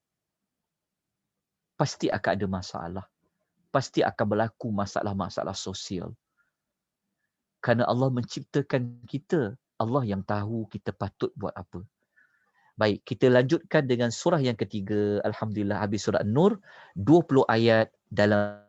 A: Pasti akan ada masalah. Pasti akan berlaku masalah-masalah sosial. Kerana Allah menciptakan kita, Allah yang tahu kita patut buat apa. Baik, kita lanjutkan dengan surah yang ketiga. Alhamdulillah, habis surah An-Nur. 20 ayat dalam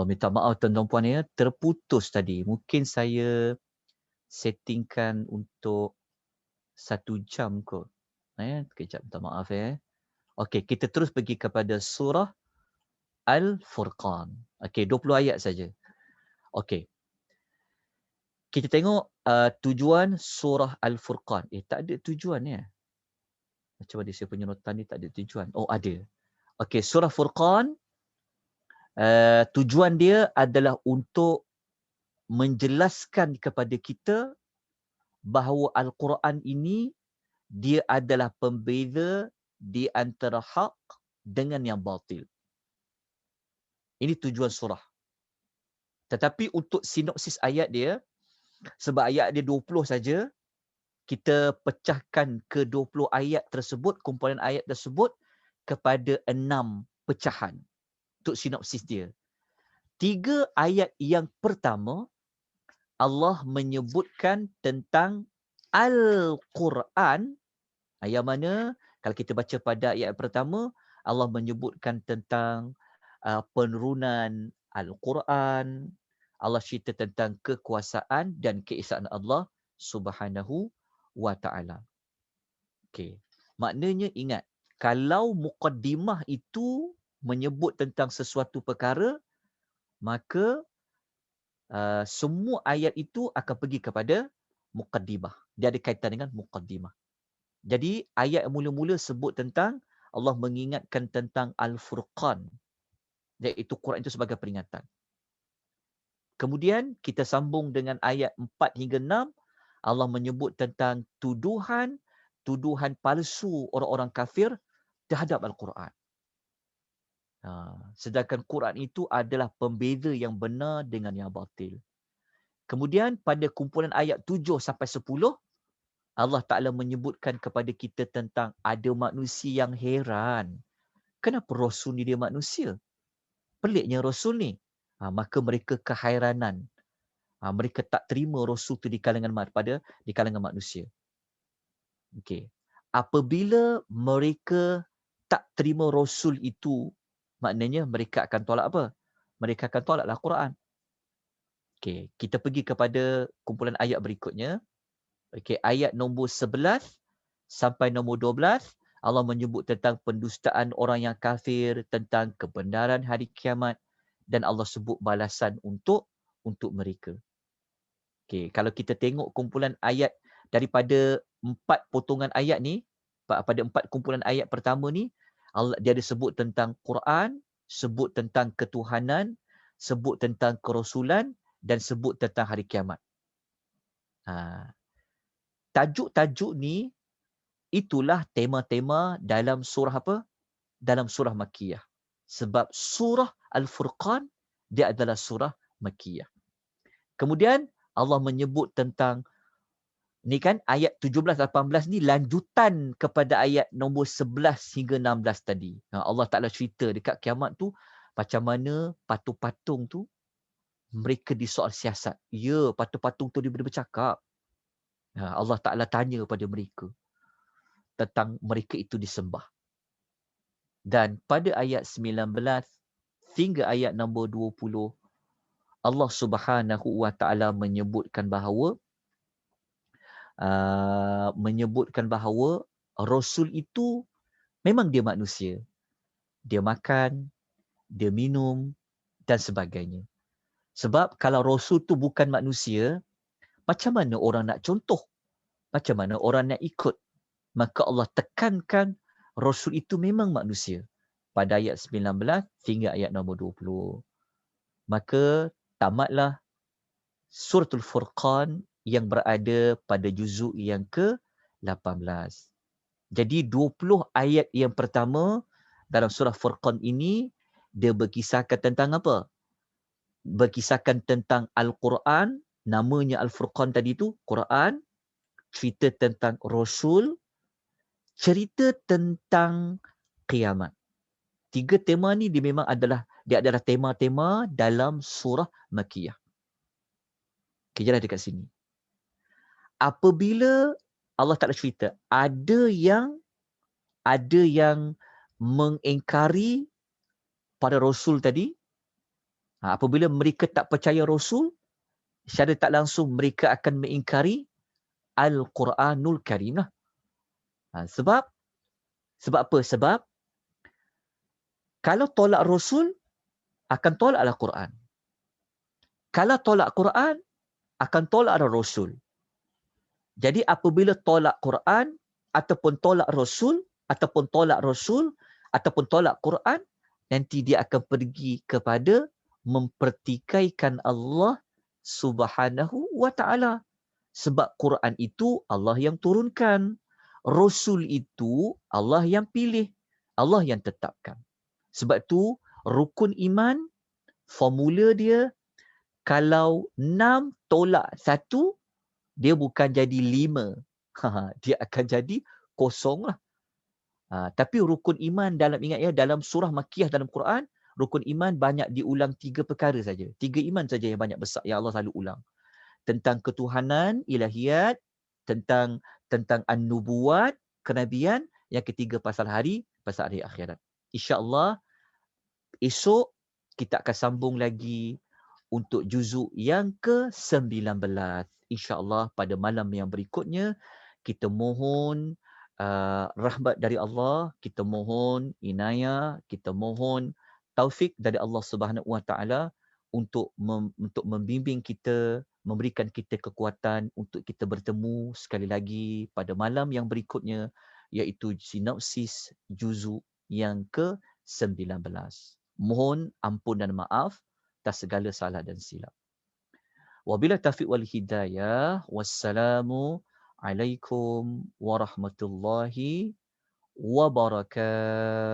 A: minta maaf tuan-tuan puan ya, terputus tadi. Mungkin saya settingkan untuk 1 jam kot. Kejap, minta maaf ya. Okey, kita terus pergi kepada surah Al-Furqan. Okey, 20 ayat saja. Okey. Kita tengok tujuan surah Al-Furqan. Tak ada tujuan ya. Macam mana saya punya nota ni tak ada tujuan. Ada. Okey, surah Furqan, tujuan dia adalah untuk menjelaskan kepada kita bahawa Al-Quran ini dia adalah pembeza di antara hak dengan yang batil. Ini tujuan surah. Tetapi untuk sinopsis ayat dia, sebab ayat dia 20 saja, kita pecahkan ke 20 ayat tersebut, kumpulan ayat tersebut kepada 6 pecahan untuk sinopsis dia. 3 ayat yang pertama, Allah menyebutkan tentang Al-Quran, yang mana kalau kita baca pada ayat pertama, Allah menyebutkan tentang penurunan Al-Quran. Allah cerita tentang kekuasaan dan keesaan Allah Subhanahu wa ta'ala. Okey. Maknanya ingat, kalau muqaddimah itu menyebut tentang sesuatu perkara, maka semua ayat itu akan pergi kepada muqaddimah. Dia ada kaitan dengan muqaddimah. Jadi ayat mula-mula sebut tentang Allah mengingatkan tentang Al-Furqan, iaitu Quran itu sebagai peringatan. Kemudian kita sambung dengan ayat 4 hingga 6, Allah menyebut tentang tuduhan palsu orang-orang kafir terhadap Al-Quran. Sedangkan Quran itu adalah pembeza yang benar dengan yang batil. Kemudian pada kumpulan ayat 7 sampai 10, Allah Ta'ala menyebutkan kepada kita tentang ada manusia yang heran. Kenapa Rasul ni dia manusia? Peliknya Rasul ni. Maka mereka kehairanan. Mereka tak terima Rasul tu di kalangan manusia. Okay. Apabila mereka tak terima Rasul itu, maknanya mereka akan tolak apa? Mereka akan tolaklah Quran. Okay. Kita pergi kepada kumpulan ayat berikutnya. Okay. Ayat nombor 11 sampai nombor 12, Allah menyebut tentang pendustaan orang yang kafir, tentang kebenaran hari kiamat, dan Allah sebut balasan untuk mereka. Okay. Kalau kita tengok kumpulan ayat daripada 4 potongan ayat ni, pada 4 kumpulan ayat pertama ni, dia ada sebut tentang Quran, sebut tentang ketuhanan, sebut tentang kerasulan, dan sebut tentang hari kiamat. Tajuk-tajuk ni, itulah tema-tema dalam surah apa? Dalam surah Makkiyah. Sebab surah Al-Furqan, dia adalah surah Makkiyah. Kemudian Allah menyebut tentang ni kan ayat 17-18 ni lanjutan kepada ayat nombor 11 hingga 16 tadi. Allah Ta'ala cerita dekat kiamat tu macam mana patung-patung tu mereka disoal siasat. Ya, patung-patung tu dia boleh bercakap. Allah Ta'ala tanya pada mereka tentang mereka itu disembah. Dan pada ayat 19 hingga ayat nombor 20, Allah Subhanahu wa Ta'ala menyebutkan bahawa Rasul itu memang dia manusia. Dia makan, dia minum dan sebagainya. Sebab kalau Rasul tu bukan manusia, macam mana orang nak contoh? Macam mana orang nak ikut? Maka Allah tekankan Rasul itu memang manusia. Pada ayat 19 hingga ayat nombor 20. Maka tamatlah Suratul Furqan yang berada pada juzuk yang ke-18. Jadi 20 ayat yang pertama dalam surah Furqan ini, dia berkisahkan tentang apa? Berkisahkan tentang Al-Quran, namanya Al-Furqan tadi tu, Quran, cerita tentang Rasul, cerita tentang kiamat. 3 tema ni dia adalah tema-tema dalam surah Makkiyah. Kejalah dekat sini. Apabila Allah Ta'ala cerita, ada yang mengingkari pada Rasul tadi, apabila mereka tak percaya Rasul, secara tak langsung mereka akan mengingkari Al-Quranul Karim lah. Sebab apa? Sebab kalau tolak Rasul, akan tolaklah Quran. Kalau tolak Quran, akan tolaklah Rasul. Jadi apabila tolak Quran, ataupun tolak Rasul, ataupun tolak Quran, nanti dia akan pergi kepada mempertikaikan Allah Subhanahu wa Ta'ala. Sebab Quran itu Allah yang turunkan. Rasul itu Allah yang pilih. Allah yang tetapkan. Sebab tu rukun iman, formula dia, kalau 6 tolak 1, dia bukan jadi 5. Dia akan jadi kosong lah. Tapi rukun iman dalam surah Makkiyah dalam Quran, rukun iman banyak diulang 3 perkara saja. 3 iman saja yang banyak besar yang Allah selalu ulang. Tentang ketuhanan, ilahiyat, tentang an-nubuwat, kenabian, yang ketiga pasal hari akhirat. InsyaAllah esok kita akan sambung lagi untuk juzuk yang ke-19. InsyaAllah pada malam yang berikutnya, kita mohon rahmat dari Allah, kita mohon inayah, kita mohon taufik dari Allah Subhanahu Wa Taala untuk membimbing kita, memberikan kita kekuatan untuk kita bertemu sekali lagi pada malam yang berikutnya, iaitu sinopsis juzuk yang ke-19. Mohon ampun dan maaf atas segala salah dan silap. Wabila taufiq wal hidayah. Wassalamu alaikum warahmatullahi wabarakatuh.